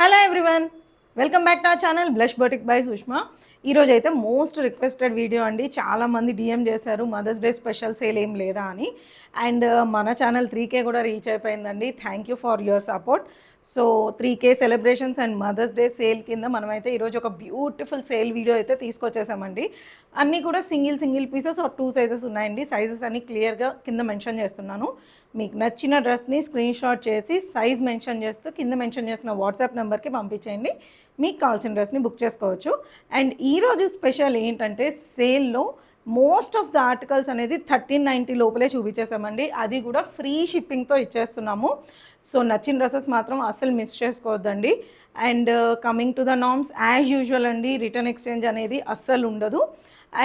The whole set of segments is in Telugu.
Hello everyone, welcome back to our channel blush boutique by Sushma. ఈరోజు అయితే మోస్ట్ రిక్వెస్టెడ్ వీడియో అండి. చాలామంది డిఎం చేశారు మదర్స్ డే స్పెషల్ సేల్ ఏం లేదా అని. అండ్ మన ఛానల్ 3K కూడా రీచ్ అయిపోయిందండి. Thank you for your support. So 3K celebrations and mother's day sale కింద మనమైతే ఈరోజు ఒక బ్యూటిఫుల్ సేల్ వీడియో అయితే తీసుకొచ్చేసామండి. అన్నీ కూడా సింగిల్ పీసెస్ ఆర్ 2 సైజెస్ ఉన్నాయండి. సైజెస్ అన్ని క్లియర్గా కింద మెన్షన్ చేస్తున్నాను. మీకు నచ్చిన డ్రెస్ని స్క్రీన్ షాట్ చేసి సైజ్ మెన్షన్ చేస్తూ కింద మెన్షన్ చేసిన వాట్సాప్ నెంబర్కి పంపించేయండి. మీకు కావాల్సిన డ్రెస్ని బుక్ చేసుకోవచ్చు. అండ్ ఈరోజు స్పెషల్ ఏంటంటే సేల్లో మోస్ట్ ఆఫ్ ద ఆర్టికల్స్ అనేది 1390 లోపలే చూపించేసామండి. అది కూడా ఫ్రీ షిప్పింగ్తో ఇచ్చేస్తున్నాము. సో నచ్చిన డ్రెస్సెస్ మాత్రం అస్సలు మిస్ చేసుకోవద్దండి. And coming to the norms as usual అండి, రిటర్న్ ఎక్స్చేంజ్ అనేది అస్సలు ఉండదు.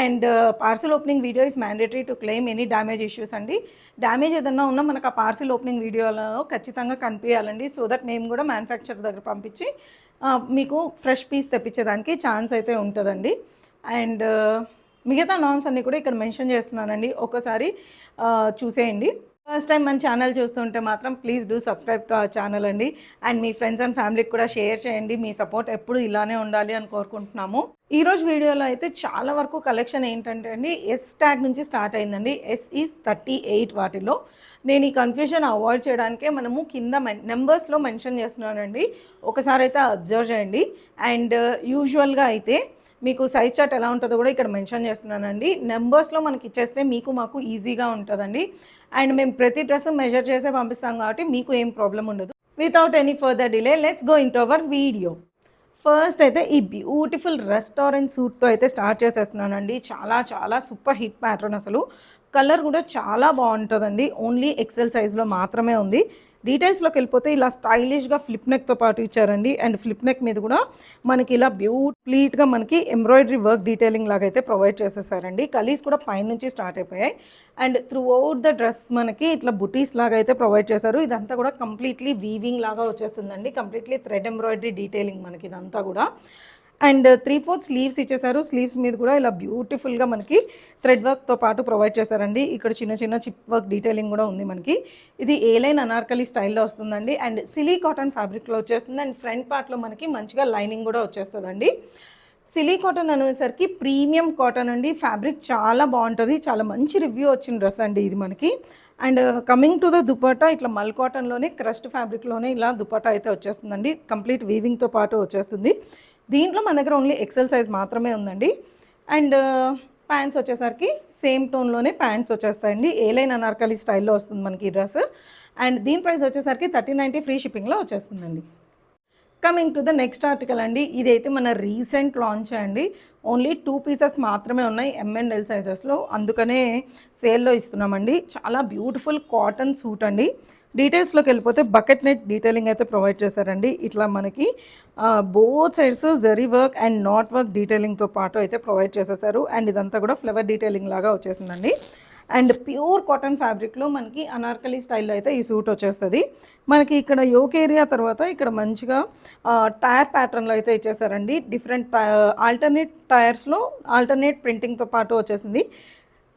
And parcel opening video is mandatory to claim any damage issues అండి. డ్యామేజ్ ఏదన్నా ఉన్నా మనకు ఆ పార్సల్ ఓపెనింగ్ వీడియోలో ఖచ్చితంగా కనిపించాలండి. సో దట్ మేము కూడా మ్యానుఫ్యాక్చర్ దగ్గర పంపించి మీకు ఫ్రెష్ పీస్ తెప్పించేదానికి ఛాన్స్ అయితే ఉంటుందండి. అండ్ మిగతా నార్మ్స్ అన్నీ కూడా ఇక్కడ మెన్షన్ చేస్తున్నానండి, ఒకసారి చూసేయండి. ఫస్ట్ టైం మన ఛానల్ చూస్తుంటే మాత్రం please do subscribe to our channel అండి. అండ్ మీ ఫ్రెండ్స్ అండ్ ఫ్యామిలీకి కూడా షేర్ చేయండి. మీ సపోర్ట్ ఎప్పుడు ఇలానే ఉండాలి అని కోరుకుంటున్నాము. ఈరోజు వీడియోలో అయితే చాలా వరకు కలెక్షన్ ఏంటంటే అండి, ఎస్ ట్యాగ్ నుంచి స్టార్ట్ అయిందండి. ఎస్ ఈజ్ 38 వాటిలో. నేను ఈ కన్ఫ్యూజన్ అవాయిడ్ చేయడానికే మనము కింద నెంబర్స్లో మెన్షన్ చేస్తున్నానండి. ఒకసారి అయితే అబ్జర్వ్ చేయండి. అండ్ యూజువల్గా అయితే మీకు సైజ్ చార్ట్ ఎలా ఉంటుందో కూడా ఇక్కడ మెన్షన్ చేస్తున్నానండి. నెంబర్స్లో మనకి ఇచ్చేస్తే మీకు మాకు ఈజీగా ఉంటుందండి. అండ్ మేము ప్రతి డ్రెస్ మెజర్ చేసే పంపిస్తాం కాబట్టి మీకు ఏం ప్రాబ్లం ఉండదు. Without any further delay let's go in to our video. First అయితే ఈ బ్యూటిఫుల్ రెస్టారెంట్ సూట్తో అయితే స్టార్ట్ చేసేస్తున్నానండి. చాలా సూపర్ హిట్ ప్యాటర్న్. అసలు కలర్ కూడా చాలా బాగుంటుందండి. ఓన్లీ ఎక్సెల్ సైజ్లో మాత్రమే ఉంది. డీటెయిల్స్లోకి వెళ్ళిపోతే ఇలా స్టైలిష్గా ఫ్లిప్ నెక్తో పాటు ఇచ్చారండి. అండ్ ఫ్లిప్ నెక్ మీద కూడా మనకి ఇలా బ్యూటిఫుల్గా మనకి ఎంబ్రాయిడరీ వర్క్ డీటెయిలింగ్ లాగా అయితే ప్రొవైడ్ చేసేసారండి. కలీస్ కూడా పైనుంచి స్టార్ట్ అయిపోయాయి. And through out the dress మనకి ఇట్లా బుటీస్ లాగా అయితే ప్రొవైడ్ చేశారు. ఇదంతా కూడా కంప్లీట్లీ వీవింగ్ లాగా వచ్చేస్తుందండి. కంప్లీట్లీ థ్రెడ్ ఎంబ్రాయిడరీ డీటెయిలింగ్ మనకి ఇదంతా కూడా. అండ్ 3/4 స్లీవ్స్ ఇచ్చేసారు. స్లీవ్స్ మీద కూడా ఇలా బ్యూటిఫుల్గా మనకి థ్రెడ్ వర్క్తో పాటు ప్రొవైడ్ చేశారండి. ఇక్కడ చిన్న చిప్ వర్క్ డీటెయిలింగ్ కూడా ఉంది మనకి. ఇది ఏలైన్ అనార్కలి స్టైల్లో వస్తుందండి. అండ్ సిలీ కాటన్ ఫ్యాబ్రిక్లో వచ్చేస్తుంది. అండ్ ఫ్రంట్ పార్ట్లో మనకి మంచిగా లైనింగ్ కూడా వచ్చేస్తుందండి. సిలీ కాటన్ అనేసరికి ప్రీమియం కాటన్ అండి. ఫ్యాబ్రిక్ చాలా బాగుంటుంది. చాలా మంచి రివ్యూ వచ్చిన డ్రెస్ అండి ఇది మనకి. And coming to the dupatta, ఇట్లా మల్ కాటన్లోనే క్రస్ట్ ఫ్యాబ్రిక్లోనే ఇలా దుపట్టా అయితే వచ్చేస్తుందండి. కంప్లీట్ వీవింగ్తో పాటు వచ్చేస్తుంది. దీంట్లో మన దగ్గర ఓన్లీ ఎక్సెల్ సైజ్ మాత్రమే ఉందండి. అండ్ ప్యాంట్స్ వచ్చేసరికి సేమ్ టోన్లోనే ప్యాంట్స్ వచ్చేస్తాయండి. ఏలైన్ అనార్కలి స్టైల్లో వస్తుంది మనకి ఈ డ్రెస్. అండ్ దీని ప్రైస్ వచ్చేసరికి 1390 ఫ్రీ షిప్పింగ్లో వచ్చేస్తుందండి. Coming to the next article అండి. ఇదైతే మన రీసెంట్ లాంచ్ అండి. ఓన్లీ 2 పీసెస్ మాత్రమే ఉన్నాయి M&L సైజెస్లో, అందుకనే సేల్లో ఇస్తున్నామండి. చాలా బ్యూటిఫుల్ కాటన్ సూట్ అండి. డీటెయిల్స్లోకి వెళ్ళిపోతే బకెట్ నెట్ డీటెయిలింగ్ అయితే ప్రొవైడ్ చేశారండి. ఇట్లా మనకి both sides zari work and knot work డీటెయిలింగ్తో పాటు అయితే ప్రొవైడ్ చేసేసారు. అండ్ ఇదంతా కూడా ఫ్లవర్ డీటెయిలింగ్ లాగా వచ్చేసిందండి. అండ్ ప్యూర్ కాటన్ ఫ్యాబ్రిక్లో మనకి అనార్కలి స్టైల్లో అయితే ఈ సూట్ వచ్చేస్తుంది. మనకి ఇక్కడ యోక్ ఏరియా తర్వాత ఇక్కడ మంచిగా టైర్ ప్యాటర్న్లో అయితే ఇచ్చేసారండి. డిఫరెంట్ ఆల్టర్నేట్ టైర్స్లో ఆల్టర్నేట్ ప్రింటింగ్తో పాటు వచ్చేసింది.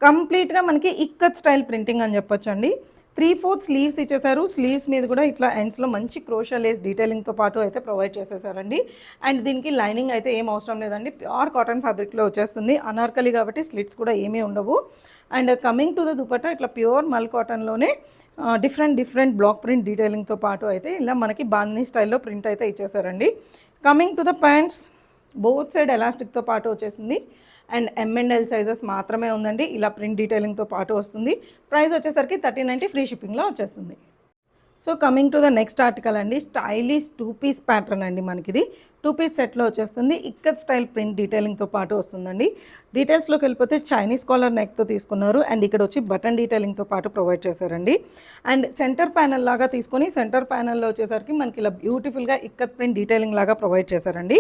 కంప్లీట్గా మనకి ఇక్కత్ స్టైల్ ప్రింటింగ్ అని చెప్పొచ్చండి. 3/4 స్లీవ్స్ ఇచ్చేసారు. స్లీవ్స్ మీద కూడా ఇట్లా ఎండ్స్లో మంచి క్రోషా లేస్ డీటెయిలింగ్తో పాటు అయితే ప్రొవైడ్ చేసేసారండి. అండ్ దీనికి లైనింగ్ అయితే ఏం అవసరం లేదండి. ప్యూర్ కాటన్ ఫ్యాబ్రిక్లో వచ్చేస్తుంది. అనార్కలి కాబట్టి స్లిట్స్ కూడా ఏమీ ఉండవు. And coming to the dupatta, ఇట్లా ప్యూర్ మల్ కాటన్లోనే డిఫరెంట్ బ్లాక్ ప్రింట్ డీటెయిలింగ్తో పాటు అయితే ఇలా మనకి బాందినీ స్టైల్లో ప్రింట్ అయితే ఇచ్చేసారండి. Coming to the pants, both side ఎలాస్టిక్తో పాటు వచ్చేసింది. అండ్ M&L సైజెస్ మాత్రమే ఉందండి. ఇలా ప్రింట్ డీటెయిలింగ్తో పాటు వస్తుంది. ప్రైస్ వచ్చేసరికి 1390 ఫ్రీ షిప్పింగ్లో వచ్చేస్తుంది. So coming to the next article అండి. స్టైలిష్ 2 పీస్ ప్యాటర్న్ అండి. మనకిది 2 పీస్ సెట్లో వచ్చేస్తుంది. ఇక్కత్ స్టైల్ ప్రింట్ డీటెయిలింగ్తో పాటు వస్తుందండి. డీటెయిల్స్లోకి వెళ్ళిపోతే చైనీస్ కాలర్ నెక్తో తీసుకున్నారు. అండ్ ఇక్కడ వచ్చి బటన్ డీటెయిలింగ్తో పాటు ప్రొవైడ్ చేశారండి. అండ్ సెంటర్ ప్యానల్ లాగా తీసుకొని సెంటర్ ప్యానల్లో వచ్చేసరికి మనకి ఇలా బ్యూటిఫుల్గా ఇక్కత్ ప్రింట్ డీటెయిలింగ్ లాగా ప్రొవైడ్ చేశారండి.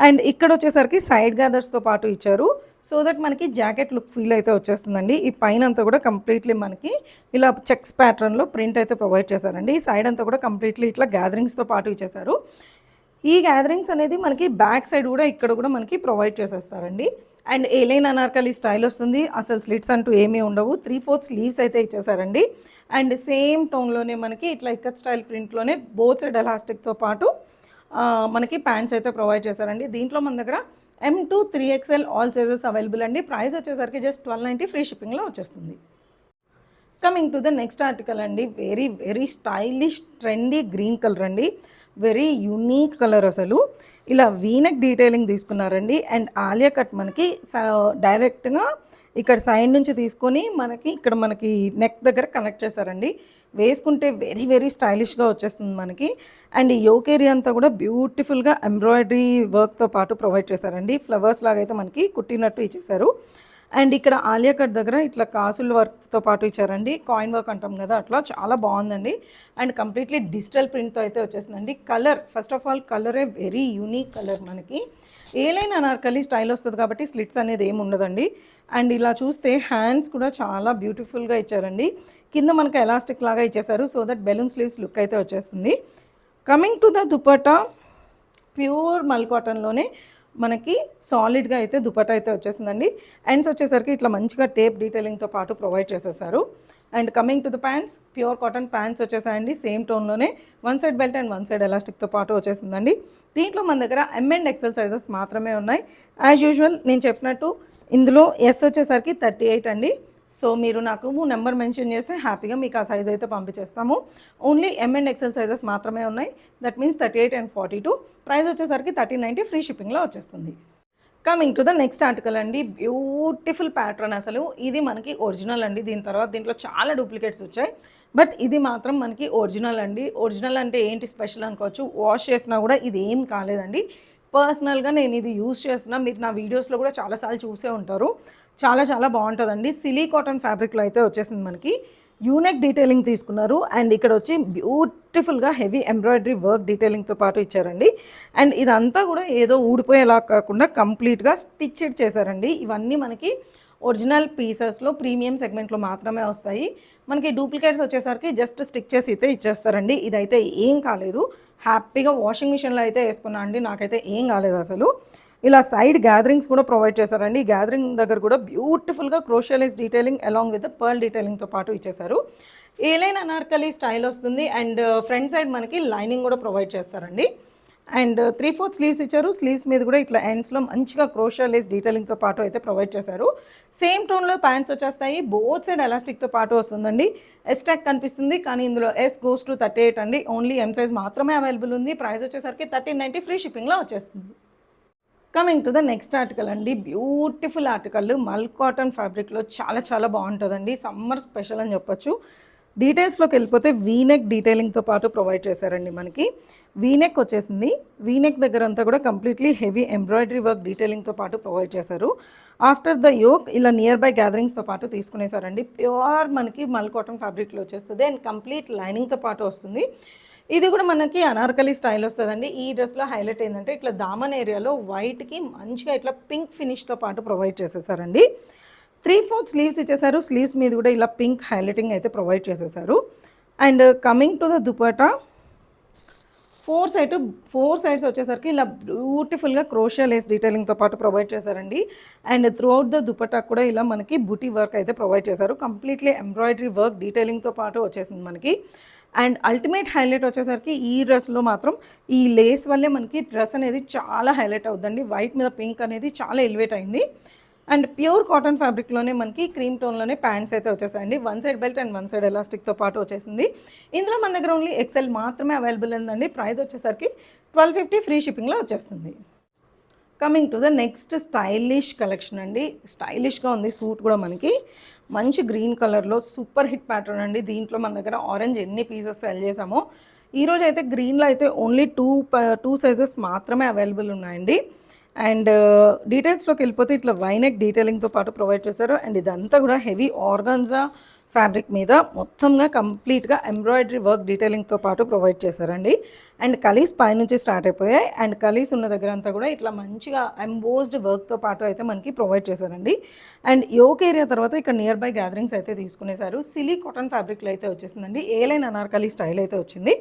అండ్ ఇక్కడ వచ్చేసరికి సైడ్ గ్యాదర్స్తో పాటు ఇచ్చారు. సో దట్ మనకి జాకెట్ లుక్ ఫీల్ అయితే వచ్చేస్తుందండి. ఈ పైన అంతా కూడా కంప్లీట్లీ మనకి ఇలా చెక్స్ ప్యాటర్న్లో ప్రింట్ అయితే ప్రొవైడ్ చేశారండి. ఈ సైడ్ అంతా కూడా కంప్లీట్లీ ఇట్లా గ్యాదరింగ్స్తో పాటు ఇచ్చేసారు. ఈ గ్యాదరింగ్స్ అనేది మనకి బ్యాక్ సైడ్ కూడా ఇక్కడ కూడా మనకి ప్రొవైడ్ చేసేస్తారండి. అండ్ ఏలైన్ అనార్కలి స్టైల్ వస్తుంది. అసలు స్లిట్స్ అంటూ ఏమీ ఉండవు. 3/4 స్లీవ్స్ అయితే ఇచ్చేసారండి. అండ్ సేమ్ టోన్లోనే మనకి ఇట్లా ఇక్కత్ స్టైల్ ప్రింట్లోనే బోత్ సైడ్ ఎలాస్టిక్తో పాటు మనకి ప్యాంట్స్ అయితే ప్రొవైడ్ చేశారండి. దీంట్లో మన దగ్గర M2 3XL all sizes available అండి. ప్రైస్ వచ్చేసరికి జస్ట్ 1290 ఫ్రీ షిప్పింగ్లో వచ్చేస్తుంది. Coming to the next article అండి. Very very stylish trendy green colour అండి. వెరీ యూనిక్ కలర్ అసలు. ఇలా వీనెక్ డీటెయిలింగ్ తీసుకున్నారండి. అండ్ ఆలియా కట్ మనకి డైరెక్ట్గా ఇక్కడ సైడ్ నుంచి తీసుకొని మనకి నెక్ దగ్గర కనెక్ట్ చేశారండి. వేసుకుంటే వెరీ వెరీ స్టైలిష్గా వచ్చేస్తుంది మనకి. అండ్ ఈ యోక్ ఏరియా అంతా కూడా బ్యూటిఫుల్గా ఎంబ్రాయిడరీ వర్క్తో పాటు ప్రొవైడ్ చేశారండి. ఫ్లవర్స్ లాగా అయితే మనకి కుట్టినట్టు ఇచ్చేసారు. అండ్ ఇక్కడ ఆలియా కట్ దగ్గర ఇట్లా కాసుల వర్క్తో పాటు ఇచ్చారండి. కాయిన్ వర్క్ అంటాం కదా, అట్లా చాలా బాగుందండి. అండ్ కంప్లీట్లీ డిజిటల్ ప్రింట్తో అయితే వచ్చేసిందండి. కలర్ ఫస్ట్ ఆఫ్ ఆల్ కలరే వెరీ యూనిక్ కలర్. మనకి ఏలైనా అనార్కలి స్టైల్ వస్తుంది కాబట్టి స్లిట్స్ అనేది ఏమి ఉండదండి. అండ్ ఇలా చూస్తే హ్యాండ్స్ కూడా చాలా బ్యూటిఫుల్గా ఇచ్చారండి. కింద మనకు ఎలాస్టిక్ లాగా ఇచ్చేసారు, so that balloon sleeves look అయితే వచ్చేస్తుంది. Coming to the dupatta, pure mul కాటన్లోనే మనకి సాలిడ్గా అయితే దుపట్టా అయితే వచ్చేసిందండి. ఎండ్స్ వచ్చేసరికి ఇట్లా మంచిగా టేప్ డీటెయిలింగ్తో పాటు ప్రొవైడ్ చేసేసారు. And coming to the pants, pure cotton pants వచ్చేసాయండి. సేమ్ టోన్లోనే one side belt and one side ఎలాస్టిక్తో పాటు వచ్చేసిందండి. దీంట్లో మన దగ్గర M అండ్ XL సైజెస్ మాత్రమే ఉన్నాయి. యాజ్ యూజువల్ నేను చెప్పినట్టు ఇందులో S వచ్చేసరికి 38 అండి. సో మీరు నాకు నెంబర్ మెన్షన్ చేస్తే హ్యాపీగా మీకు ఆ సైజ్ అయితే పంపించేస్తాము. Only M and XL sizes మాత్రమే ఉన్నాయి. That means 38 and 42. ప్రైస్ వచ్చేసరికి 1390 ఫ్రీ షిప్పింగ్లో వచ్చేస్తుంది. Coming to the next article అండి. బ్యూటిఫుల్ ప్యాటర్న్ అసలు. ఇది మనకి ఒరిజినల్ అండి. దీంట్లో చాలా డూప్లికేట్స్ వచ్చాయి, బట్ ఇది మాత్రం మనకి ఒరిజినల్ అండి. ఒరిజినల్ అంటే ఏంటి స్పెషల్ అనుకోవచ్చు. వాష్ చేసినా కూడా ఇది ఏం కాలేదండి. పర్సనల్గా నేను ఇది యూజ్ చేస్తున్నా. మీరు నా వీడియోస్లో కూడా చాలాసార్లు చూసే ఉంటారు. చాలా చాలా బాగుంటుందండి. సిలీ కాటన్ ఫ్యాబ్రిక్లో అయితే వచ్చేసింది. మనకి యూనెక్ డీటెయిలింగ్ తీసుకున్నారు. అండ్ ఇక్కడ వచ్చి బ్యూటిఫుల్గా హెవీ ఎంబ్రాయిడరీ వర్క్ డీటెయిలింగ్తో పాటు ఇచ్చారండి. అండ్ ఇదంతా కూడా ఏదో ఊడిపోయేలా కాకుండా కంప్లీట్గా స్టిచ్డ్ చేశారండి. ఇవన్నీ మనకి ఒరిజినల్ పీసెస్లో ప్రీమియం సెగ్మెంట్లో మాత్రమే వస్తాయి. మనకి డూప్లికేట్స్ వచ్చేసరికి జస్ట్ స్టిక్ చేసి అయితే ఇచ్చేస్తారండి. ఇదైతే ఏం కాలేదు. హ్యాపీగా వాషింగ్ మిషన్లో అయితే వేసుకున్నా అండి. నాకైతే ఏం కాలేదు అసలు. ఇలా సైడ్ గ్యాదరింగ్స్ కూడా ప్రొవైడ్ చేశారండి. గ్యాదరింగ్ దగ్గర కూడా బ్యూటిఫుల్గా క్రోషియలైజ్ డీటెయిలింగ్ అలాంగ్ విత్ పర్ల్ డీటెయిలింగ్తో పాటు ఇచ్చేసారు. ఏలైన్ అనార్కలి స్టైల్ వస్తుంది. అండ్ ఫ్రంట్ సైడ్ మనకి లైనింగ్ కూడా ప్రొవైడ్ చేస్తారండి. అండ్ 3/4 స్లీవ్స్ ఇచ్చారు. స్లీవ్స్ మీద కూడా ఇట్లా ఎండ్స్లో మంచిగా క్రోషియలైజ్ డీటెయిలింగ్తో పాటు అయితే ప్రొవైడ్ చేశారు. సేమ్ టోన్లో ప్యాంట్స్ వచ్చేస్తాయి. బోత్ సైడ్ ఎలాస్టిక్తో పాటు వస్తుందండి. ఎస్ ట్యాగ్ కనిపిస్తుంది, కానీ ఇందులో S goes to 38 అండి. ఓన్లీ M సైజ్ మాత్రమే అవైలబుల్ ఉంది. ప్రైస్ వచ్చేసరికి 1390 ఫ్రీ షిప్పింగ్లో వచ్చేస్తుంది. Coming to the next article అండి. బ్యూటిఫుల్ ఆర్టికల్ మల్ కాటన్ ఫ్యాబ్రిక్లో చాలా చాలా బాగుంటుందండి. సమ్మర్ స్పెషల్ అని చెప్పొచ్చు. డీటెయిల్స్లోకి వెళ్ళిపోతే వీనెక్ డీటెయిలింగ్తో పాటు ప్రొవైడ్ చేశారండి. మనకి వీనెక్ వచ్చేసింది. వీనెక్ దగ్గర అంతా కూడా కంప్లీట్లీ హెవీ ఎంబ్రాయిడరీ వర్క్ డీటెయిలింగ్తో పాటు ప్రొవైడ్ చేశారు. ఆఫ్టర్ ద యోక్ ఇలా నియర్ బై గ్యాదరింగ్స్తో పాటు తీసుకునేసారండి. ప్యూర్ మనకి మల్ కాటన్ ఫ్యాబ్రిక్లో వచ్చేస్తుంది. అండ్ కంప్లీట్ లైనింగ్తో పాటు వస్తుంది. ఇది కూడా మనకి అనార్కలి స్టైల్ వస్తుందండి. ఈ డ్రెస్లో హైలైట్ ఏంటంటే ఇట్లా దామన్ ఏరియాలో వైట్కి మంచిగా ఇట్లా పింక్ ఫినిష్తో పాటు ప్రొవైడ్ చేసేసారండి. 3/4 స్లీవ్స్ ఇచ్చేసారు. స్లీవ్స్ మీద కూడా ఇలా పింక్ హైలైటింగ్ అయితే ప్రొవైడ్ చేసేసారు. And coming to the dupatta, four sides వచ్చేసరికి ఇలా బ్యూటిఫుల్గా క్రోషియా లేస్ డీటెయిలింగ్తో పాటు ప్రొవైడ్ చేశారండి. అండ్ త్రూఅవుట్ ద దుపట్టా కూడా ఇలా మనకి బుటీ వర్క్ అయితే ప్రొవైడ్ చేశారు. కంప్లీట్లీ ఎంబ్రాయిడరీ వర్క్ డీటెయిలింగ్తో పాటు వచ్చేసింది మనకి. అండ్ అల్టిమేట్ హైలైట్ వచ్చేసరికి ఈ డ్రెస్లో మాత్రం ఈ లేస్ వల్లే మనకి డ్రెస్ అనేది చాలా హైలైట్ అవుతుందండి. వైట్ మీద పింక్ అనేది చాలా ఎలివేట్ అయింది. అండ్ ప్యూర్ కాటన్ ఫ్యాబ్రిక్లోనే మనకి క్రీమ్ టోన్లోనే ప్యాంట్స్ అయితే వచ్చేసాయండి. One side belt and one side ఎలాస్టిక్తో పాటు వచ్చేసింది. ఇందులో మన దగ్గర ఓన్లీ XL మాత్రమే అవైలబుల్ ఉందండి. ప్రైస్ వచ్చేసరికి 1250 ఫ్రీ షిప్పింగ్లో వచ్చేస్తుంది. Coming to the next stylish collection అండి. స్టైలిష్గా ఉంది సూట్ కూడా మనకి. మంచి గ్రీన్ కలర్లో సూపర్ హిట్ ప్యాటర్న్ అండి. దీంట్లో మన దగ్గర ఆరెంజ్ ఎన్ని పీసెస్ సెల్ చేసామో, ఈరోజు అయితే గ్రీన్లో అయితే ఓన్లీ టూ సైజెస్ మాత్రమే అవైలబుల్ ఉన్నాయండి. అండ్ డీటెయిల్స్లోకి వెళ్ళిపోతే ఇట్లా వైనెక్ డీటెయిలింగ్తో పాటు ప్రొవైడ్ చేశారు. అండ్ ఇదంతా కూడా హెవీ ఆర్గాన్జా ఫ్యాబ్రిక్ మీద మొత్తంగా కంప్లీట్గా ఎంబ్రాయిడరీ వర్క్ డీటెయిలింగ్తో పాటు ప్రొవైడ్ చేశారండి. అండ్ కలీస్ పైనుంచి స్టార్ట్ అయిపోయాయి. అండ్ కలీస్ ఉన్న దగ్గర అంతా కూడా ఇట్లా మంచిగా ఎంబోస్డ్ వర్క్తో పాటు అయితే మనకి ప్రొవైడ్ చేశారండి. అండ్ యోక్ ఏరియా తర్వాత ఇక్కడ నియర్ బై గ్యాదరింగ్స్ అయితే తీసుకునేసారు. సిలీ కాటన్ ఫ్యాబ్రిక్లో అయితే వచ్చేసిందండి. ఏలైన్ అనార్కలి స్టైల్ అయితే వచ్చింది.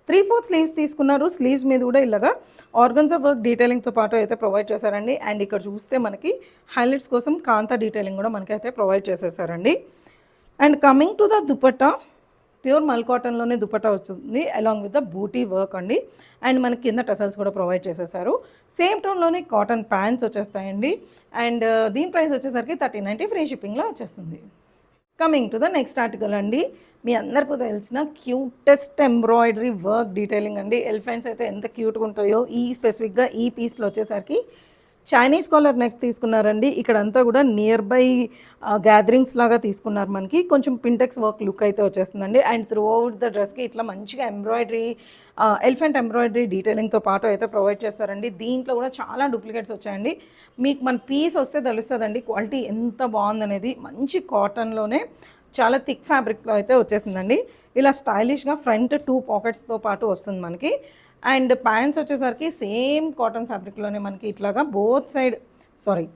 3/4 స్లీవ్స్ తీసుకున్నారు. స్లీవ్స్ మీద కూడా ఇలాగా ఆర్గన్జా వర్క్ డీటెయిలింగ్తో పాటు అయితే ప్రొవైడ్ చేశారండి. అండ్ ఇక్కడ చూస్తే మనకి హైలైట్స్ కోసం కాంతా డీటెయిలింగ్ కూడా మనకి అయితే ప్రొవైడ్ చేసేసారండి. And coming to the dupatta, pure mul కాటన్లోనే దుపట్టా వస్తుంది along with the booty work అండి. అండ్ మనకి కింద టసల్స్ కూడా ప్రొవైడ్ చేసేసారు. సేమ్ టోన్లోనే కాటన్ ప్యాంట్స్ వచ్చేస్తాయండి. అండ్ దీని ప్రైస్ వచ్చేసరికి 1390 ఫ్రీ షిప్పింగ్లో వచ్చేస్తుంది. Coming to the next article అండి. మీ అందరికీ తెలిసిన క్యూటెస్ట్ ఎంబ్రాయిడరీ వర్క్ డీటెయిలింగ్ అండి. ఎలిఫెంట్స్ అయితే ఎంత క్యూట్గా ఉంటాయో స్పెసిఫిక్గా ఈ పీస్లో వచ్చేసరికి చైనీస్ కాలర్ నెక్ తీసుకున్నారండి. ఇక్కడంతా కూడా నియర్ బై గ్యాదరింగ్స్ లాగా తీసుకున్నారు. మనకి కొంచెం పింటెక్స్ వర్క్ లుక్ అయితే వచ్చేస్తుందండి. అండ్ త్రూ అవుట్ ద డ్రెస్కి ఇట్లా మంచిగా ఎంబ్రాయిడరీ ఎలిఫెంట్ ఎంబ్రాయిడరీ డీటెయిలింగ్తో పాటు అయితే ప్రొవైడ్ చేస్తారండి. దీంట్లో కూడా చాలా డూప్లికేట్స్ వచ్చాయండి. మీకు మన పీస్ వస్తే తెలుస్తుందండి క్వాలిటీ ఎంత బాగుందనేది. మంచి కాటన్లోనే చాలా థిక్ ఫ్యాబ్రిక్లో అయితే వచ్చేసిందండి. ఇలా స్టైలిష్గా ఫ్రంట్ 2 పాకెట్స్తో పాటు వస్తుంది మనకి. అండ్ ప్యాంట్స్ వచ్చేసరికి సేమ్ కాటన్ ఫ్యాబ్రిక్లోనే మనకి ఇట్లాగా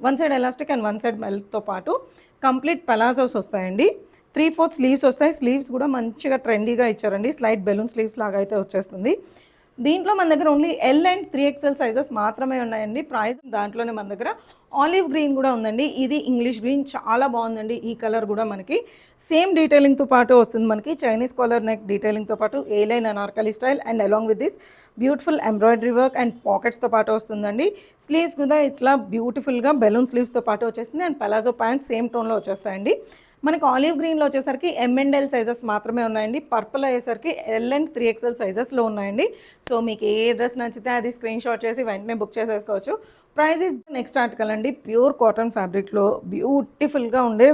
one side elastic and one side మెల్తో పాటు కంప్లీట్ పలాజోస్ వస్తాయండి. 3/4 స్లీవ్స్ వస్తాయి. స్లీవ్స్ కూడా మంచిగా ట్రెండీగా ఇచ్చారండి. స్లైట్ బెలూన్ స్లీవ్స్ లాగా అయితే వచ్చేస్తుంది. దీంట్లో మన దగ్గర only L and 3XL sizes మాత్రమే ఉన్నాయండి. ప్రైస్ దాంట్లోనే మన దగ్గర ఆలివ్ గ్రీన్ కూడా ఉందండి. ఇది ఇంగ్లీష్ గ్రీన్ చాలా బాగుందండి. ఈ కలర్ కూడా మనకి సేమ్ డీటెయిలింగ్తో పాటు వస్తుంది. మనకి చైనీస్ కాలర్ నెక్ డీటెయిలింగ్తో పాటు A line Anarkali style and along with this beautiful embroidery work and పాకెట్స్తో పాటు వస్తుందండి. స్లీవ్స్ కూడా ఇట్లా బ్యూటిఫుల్గా బెలూన్ స్లీవ్స్తో పాటు వచ్చేస్తుంది. అండ్ పలాజో ప్యాంట్స్ సేమ్ టోన్లో వచ్చేస్తాయండి. మనకి ఆలివ్ గ్రీన్లో వచ్చేసరికి M&L సైజెస్ మాత్రమే ఉన్నాయండి. పర్పుల్ అయ్యేసరికి L అండ్ 3XL సైజెస్లో ఉన్నాయండి. సో మీకు ఏ డ్రెస్ నచ్చితే అది స్క్రీన్ షాట్ చేసి వెంటనే బుక్ చేసేసుకోవచ్చు. ప్రైస్ ఇస్ నెక్స్ట్ ఆర్టికల్ అండి. ప్యూర్ కాటన్ ఫ్యాబ్రిక్లో బ్యూటిఫుల్గా ఉండే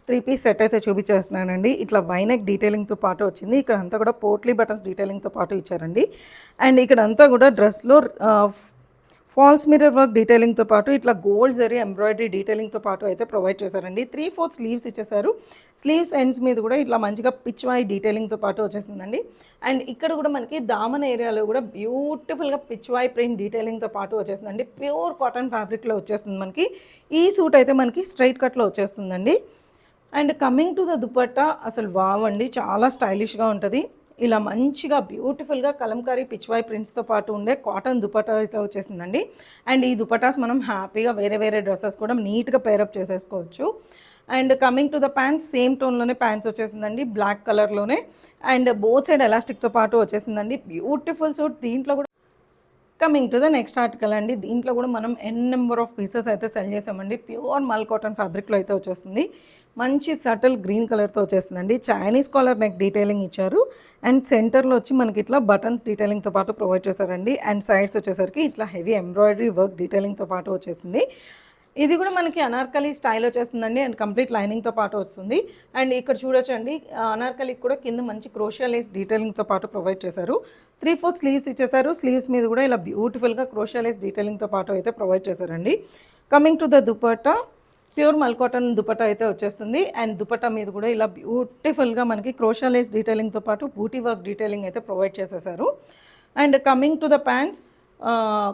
3 పీస్ సెట్ అయితే చూపించేస్తున్నానండి. ఇట్లా వైనెక్ డీటెయిలింగ్తో పాటు వచ్చింది. ఇక్కడ అంతా కూడా పోట్లీ బటన్స్ డీటెయిలింగ్తో పాటు ఇచ్చారండి. అండ్ ఇక్కడ అంతా కూడా డ్రెస్లో ఫాల్స్ మిర్రర్ వర్క్ డీటెయిలింగ్తో పాటు ఇట్లా గోల్డ్ జరీ ఎంబ్రాయిడరీ డీటెయిలింగ్తో పాటు అయితే ప్రొవైడ్ చేశారండి. 3/4 స్లీవ్స్ ఇచ్చేసారు. స్లీవ్స్ ఎండ్స్ మీద కూడా ఇట్లా మంచిగా పిచ్ వై డీటెయిలింగ్తో పాటు వచ్చేసిందండి. అండ్ ఇక్కడ కూడా మనకి దామన్ ఏరియాలో కూడా బ్యూటిఫుల్గా పిచ్ వై ప్రింట్ డీటెయిలింగ్తో పాటు వచ్చేసిందండి. ప్యూర్ కాటన్ ఫ్యాబ్రిక్లో వచ్చేస్తుంది మనకి. ఈ సూట్ అయితే మనకి స్ట్రైట్ కట్లో వచ్చేస్తుందండి. And coming to the dupatta అసలు వావ్ అండి, చాలా స్టైలిష్గా ఉంటుంది. ఇలా మంచిగా బ్యూటిఫుల్గా కలంకారీ పిచ్వాయ్ ప్రింట్స్తో పాటు ఉండే కాటన్ దుపట్టా అయితే వచ్చేసిందండి. అండ్ ఈ దుపట్టాస్ మనం హ్యాపీగా వేరే డ్రెస్సెస్ కూడా నీట్గా పేరప్ చేసేసుకోవచ్చు. And coming to the pants same టోన్లోనే ప్యాంట్స్ వచ్చేసిందండి, బ్లాక్ కలర్లోనే. అండ్ బోత్ సైడ్ ఎలాస్టిక్తో పాటు వచ్చేసిందండి. Beautiful suit. దీంట్లో కూడా coming to the next article అండి. దీంట్లో కూడా మనం నెంబర్ ఆఫ్ పీసెస్ అయితే సెల్ చేసామండి. ప్యూర్ మల్ కాటన్ ఫ్యాబ్రిక్లో అయితే వచ్చేస్తుంది. మంచి సటిల్ గ్రీన్ కలర్తో వచ్చేస్తుందండి. చైనీస్ కాలర్ నెక్ డీటెయిలింగ్ ఇచ్చారు. అండ్ సెంటర్లో వచ్చి మనకి ఇట్లా బటన్స్ డీటెయిలింగ్తో పాటు ప్రొవైడ్ చేశారండి. అండ్ సైడ్స్ వచ్చేసరికి ఇట్లా హెవీ ఎంబ్రాయిడరీ వర్క్ డీటెయిలింగ్తో పాటు వచ్చేసింది. ఇది కూడా మనకి అనార్కలి స్టైల్ వచ్చేస్తుందండి. అండ్ కంప్లీట్ లైనింగ్తో పాటు వస్తుంది. అండ్ ఇక్కడ చూడొచ్చండి, అనార్కలికి కూడా కింద మంచి క్రోషియా లేస్ డీటెయిలింగ్తో పాటు ప్రొవైడ్ చేశారు. 3/4 స్లీవ్స్ ఇచ్చేసారు. స్లీవ్స్ మీద కూడా ఇలా బ్యూటిఫుల్గా క్రోషియా లేస్ డీటెయిలింగ్తో పాటు అయితే ప్రొవైడ్ చేశారండి. Coming to the dupatta, pure mul cotton dupatta అయితే వచ్చేస్తుంది. అండ్ దుపట్టా మీద కూడా ఇలా బ్యూటిఫుల్గా మనకి క్రోషియా లేస్ డీటెయిలింగ్తో పాటు బూటీ వర్క్ డీటెయిలింగ్ అయితే ప్రొవైడ్ చేసేసారు. And coming to the pants,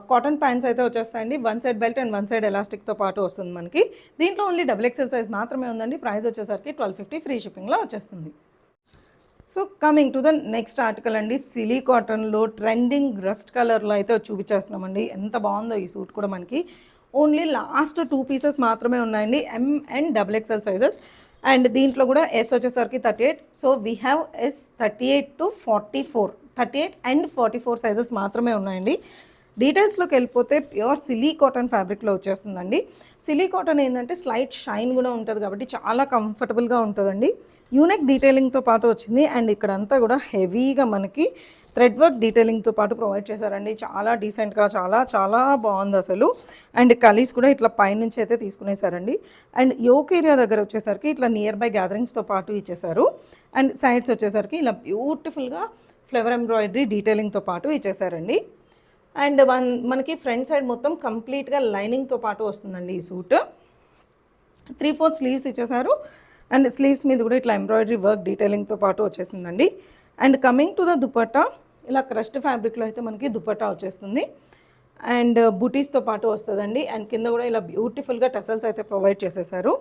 cotton pants అయితే వచ్చేస్తాయండి. One side belt and one side ఎలాస్టిక్తో పాటు వస్తుంది మనకి. దీంట్లో ఓన్లీ XXL సైజ్ మాత్రమే ఉందండి. ప్రైస్ వచ్చేసరికి 1250 ఫ్రీ షిప్పింగ్లో వచ్చేస్తుంది. So coming to the next article అండి. సిలీ కాటన్లో ట్రెండింగ్ రస్ట్ కలర్లో అయితే చూపించేస్తున్నామండి. ఎంత బాగుందో ఈ సూట్ కూడా మనకి. ఓన్లీ లాస్ట్ 2 పీసెస్ మాత్రమే ఉన్నాయండి, M and XXL sizes. And దీంట్లో కూడా S వచ్చేసరికి 38. So we have S 38 to 44, 38 and 44 sizes మాత్రమే ఉన్నాయండి. డీటెయిల్స్లోకి వెళ్ళిపోతే ప్యూర్ సిలీ కాటన్ ఫ్యాబ్రిక్లో వచ్చేస్తుందండి. సిలీ కాటన్ ఏంటంటే స్లైట్ షైన్ కూడా ఉంటుంది కాబట్టి చాలా కంఫర్టబుల్గా ఉంటుందండి. యూనిక్ డీటెయిలింగ్తో పాటు వచ్చింది. అండ్ ఇక్కడంతా కూడా హెవీగా మనకి థ్రెడ్ వర్క్ డీటెయిలింగ్తో పాటు ప్రొవైడ్ చేశారండి. చాలా డీసెంట్గా చాలా బాగుంది అసలు. అండ్ కలీస్ కూడా ఇట్లా పైనుంచి అయితే తీసుకునేసారండి. అండ్ యోక్ ఏరియా దగ్గర వచ్చేసరికి ఇట్లా నియర్ బై గ్యాదరింగ్స్తో పాటు ఇచ్చేసారు. అండ్ సైడ్స్ వచ్చేసరికి ఇలా బ్యూటిఫుల్గా ఫ్లవర్ ఎంబ్రాయిడరీ డీటెయిలింగ్తో పాటు ఇచ్చేసారండి. అండ్ మనకి ఫ్రంట్ సైడ్ మొత్తం కంప్లీట్గా లైనింగ్తో పాటు వస్తుందండి ఈ సూట్. 3/4 స్లీవ్స్ ఇచ్చేసారు. అండ్ స్లీవ్స్ మీద కూడా ఇట్లా ఎంబ్రాయిడరీ వర్క్ డీటెయిలింగ్తో పాటు వచ్చేసిందండి. And coming to the dupatta, ఇలా క్రస్ట్ ఫ్యాబ్రిక్లో అయితే మనకి దుపట్టా వచ్చేస్తుంది. అండ్ బుటీస్తో పాటు వస్తుందండి. అండ్ కింద కూడా ఇలా బ్యూటిఫుల్గా టసల్స్ అయితే ప్రొవైడ్ చేసేసారు.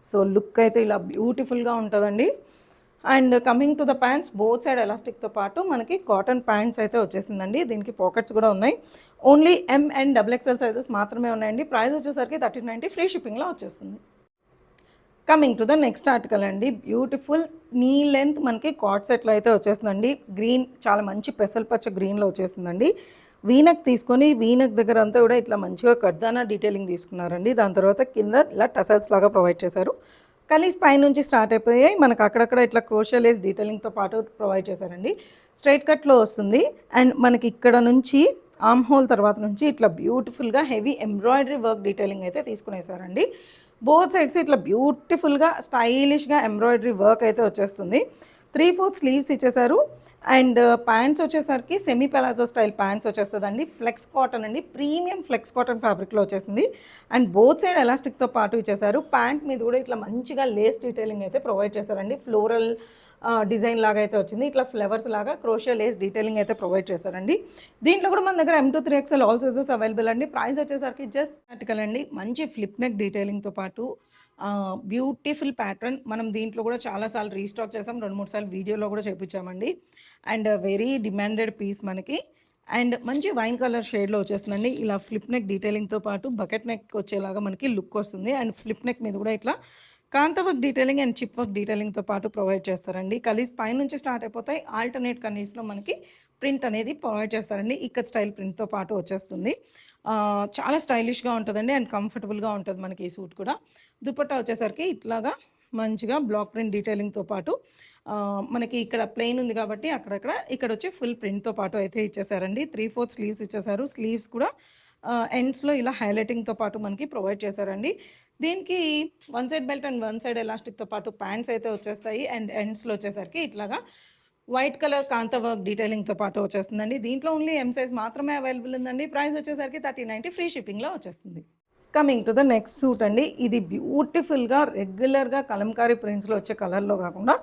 సో లుక్ అయితే ఇలా బ్యూటిఫుల్గా ఉంటుందండి. And coming to the pants, both side ఎలాస్టిక్తో పాటు మనకి కాటన్ ప్యాంట్స్ అయితే వచ్చేసిందండి. దీనికి పాకెట్స్ కూడా ఉన్నాయి. Only M and XXL sizes మాత్రమే ఉన్నాయండి. ప్రైస్ వచ్చేసరికి 1390 ఫ్రీ షిప్పింగ్లో వచ్చేస్తుంది. Coming to the next article అండి. బ్యూటిఫుల్ నీ లెంత్ మనకి కార్డ్ సెట్లో అయితే వచ్చేస్తుందండి. గ్రీన్ చాలా మంచి పెసల్ పచ్చ గ్రీన్లో వచ్చేస్తుందండి. వీనక్ తీసుకొని వీనక్ దగ్గర అంతా కూడా ఇట్లా మంచిగా కడ్దానా డీటెయిలింగ్ తీసుకున్నారండి. దాని తర్వాత కింద ఇలా టసల్స్ లాగా ప్రొవైడ్ చేశారు. కలీస్ పై నుంచి స్టార్ట్ అయిపోయాయి, మనకు అక్కడక్కడ ఇట్లా క్రోషియా లేస్ డీటెయిలింగ్తో పాటు ప్రొవైడ్ చేశారండి. స్ట్రైట్ కట్లో వస్తుంది అండ్ మనకి ఇక్కడ నుంచి ఆర్మ్ హోల్ తర్వాత నుంచి ఇట్లా బ్యూటిఫుల్గా హెవీ ఎంబ్రాయిడరీ వర్క్ డీటెయిలింగ్ అయితే తీసుకునేసారండి. బోత్ సైడ్స్ ఇట్లా బ్యూటిఫుల్గా స్టైలిష్గా ఎంబ్రాయిడరీ వర్క్ అయితే వచ్చేస్తుంది. 3/4 స్లీవ్స్ ఇచ్చేసారు అండ్ ప్యాంట్స్ వచ్చేసరికి సెమీ పెలాజో స్టైల్ ప్యాంట్స్ వచ్చేస్తుందండి. ఫ్లెక్స్ కాటన్ అండి, ప్రీమియం ఫ్లెక్స్ కాటన్ ఫ్యాబ్రిక్లో వచ్చేసింది అండ్ బోత్ సైడ్ ఎలాస్టిక్తో పాటు ఇచ్చేసారు. ప్యాంట్ మీద కూడా ఇట్లా మంచిగా లేస్ డీటెయిలింగ్ అయితే ప్రొవైడ్ చేశారండి. ఫ్లోరల్ డిజైన్ లాగా అయితే వచ్చింది. ఇట్లా ఫ్లవర్స్ లాగా క్రోషియా లేస్ డీటెయిలింగ్ అయితే ప్రొవైడ్ చేశారండి. దీంట్లో కూడా మన దగ్గర M2 3XL all sizes available అండి. ప్రైస్ వచ్చేసరికి జస్ట్ ఆర్టికల్ అండి. మంచి ఫ్లిప్ నెక్ డీటెయిలింగ్తో పాటు బ్యూటిఫుల్ ప్యాటర్న్. మనం దీంట్లో కూడా చాలాసార్లు రీస్టాక్ చేసాం, 2-3 సార్లు వీడియోలో కూడా చేపించామండి. అండ్ వెరీ డిమాండెడ్ పీస్ మనకి అండ్ మంచి వైన్ కలర్ షేడ్లో వచ్చేస్తుందండి. ఇలా ఫ్లిప్ నెక్ డీటెయిలింగ్తో పాటు బకెట్ నెక్ వచ్చేలాగా మనకి లుక్ వస్తుంది అండ్ ఫ్లిప్ నెక్ మీద కూడా ఇట్లా kantha work detailing and chip work డీటెయిలింగ్తో పాటు ప్రొవైడ్ చేస్తారండి. కలీస్ పై నుంచి స్టార్ట్ అయిపోతాయి. ఆల్టర్నేట్ కనీస్లో మనకి ప్రింట్ అనేది ప్రొవైడ్ చేస్తారండి. ఇక్కడ స్టైల్ ప్రింట్తో పాటు వచ్చేస్తుంది. చాలా స్టైలిష్గా ఉంటుందండి అండ్ కంఫర్టబుల్గా ఉంటుంది మనకి ఈ సూట్ కూడా. దుపట్టా వచ్చేసరికి ఇట్లాగా మంచిగా బ్లాక్ ప్రింట్ డీటెయిలింగ్తో పాటు మనకి ఇక్కడ ప్లెయిన్ ఉంది కాబట్టి అక్కడక్కడ ఇక్కడ వచ్చి ఫుల్ ప్రింట్తో పాటు అయితే ఇచ్చేసారండి. 3/4 స్లీవ్స్ ఇచ్చేసారు. స్లీవ్స్ కూడా ఎండ్స్లో ఇలా హైలైటింగ్తో పాటు మనకి ప్రొవైడ్ చేశారండి. దీనికి one side belt and one side ఎలాస్టిక్తో పాటు ప్యాంట్స్ అయితే వచ్చేస్తాయి అండ్ ఎండ్స్లో వచ్చేసరికి ఇట్లాగా వైట్ కలర్ కాంత వర్క్ డీటెయిలింగ్తో పాటు వచ్చేస్తుందండి. దీంట్లో ఓన్లీ M సైజ్ మాత్రమే అవైలబుల్ ఉందండి. ప్రైస్ వచ్చేసరికి 3090 ఫ్రీ షిప్పింగ్లో వచ్చేస్తుంది. Coming to the next suit అండి. ఇది బ్యూటిఫుల్గా రెగ్యులర్గా కలంకారీ ప్రింట్స్లో వచ్చే కలర్లో కాకుండా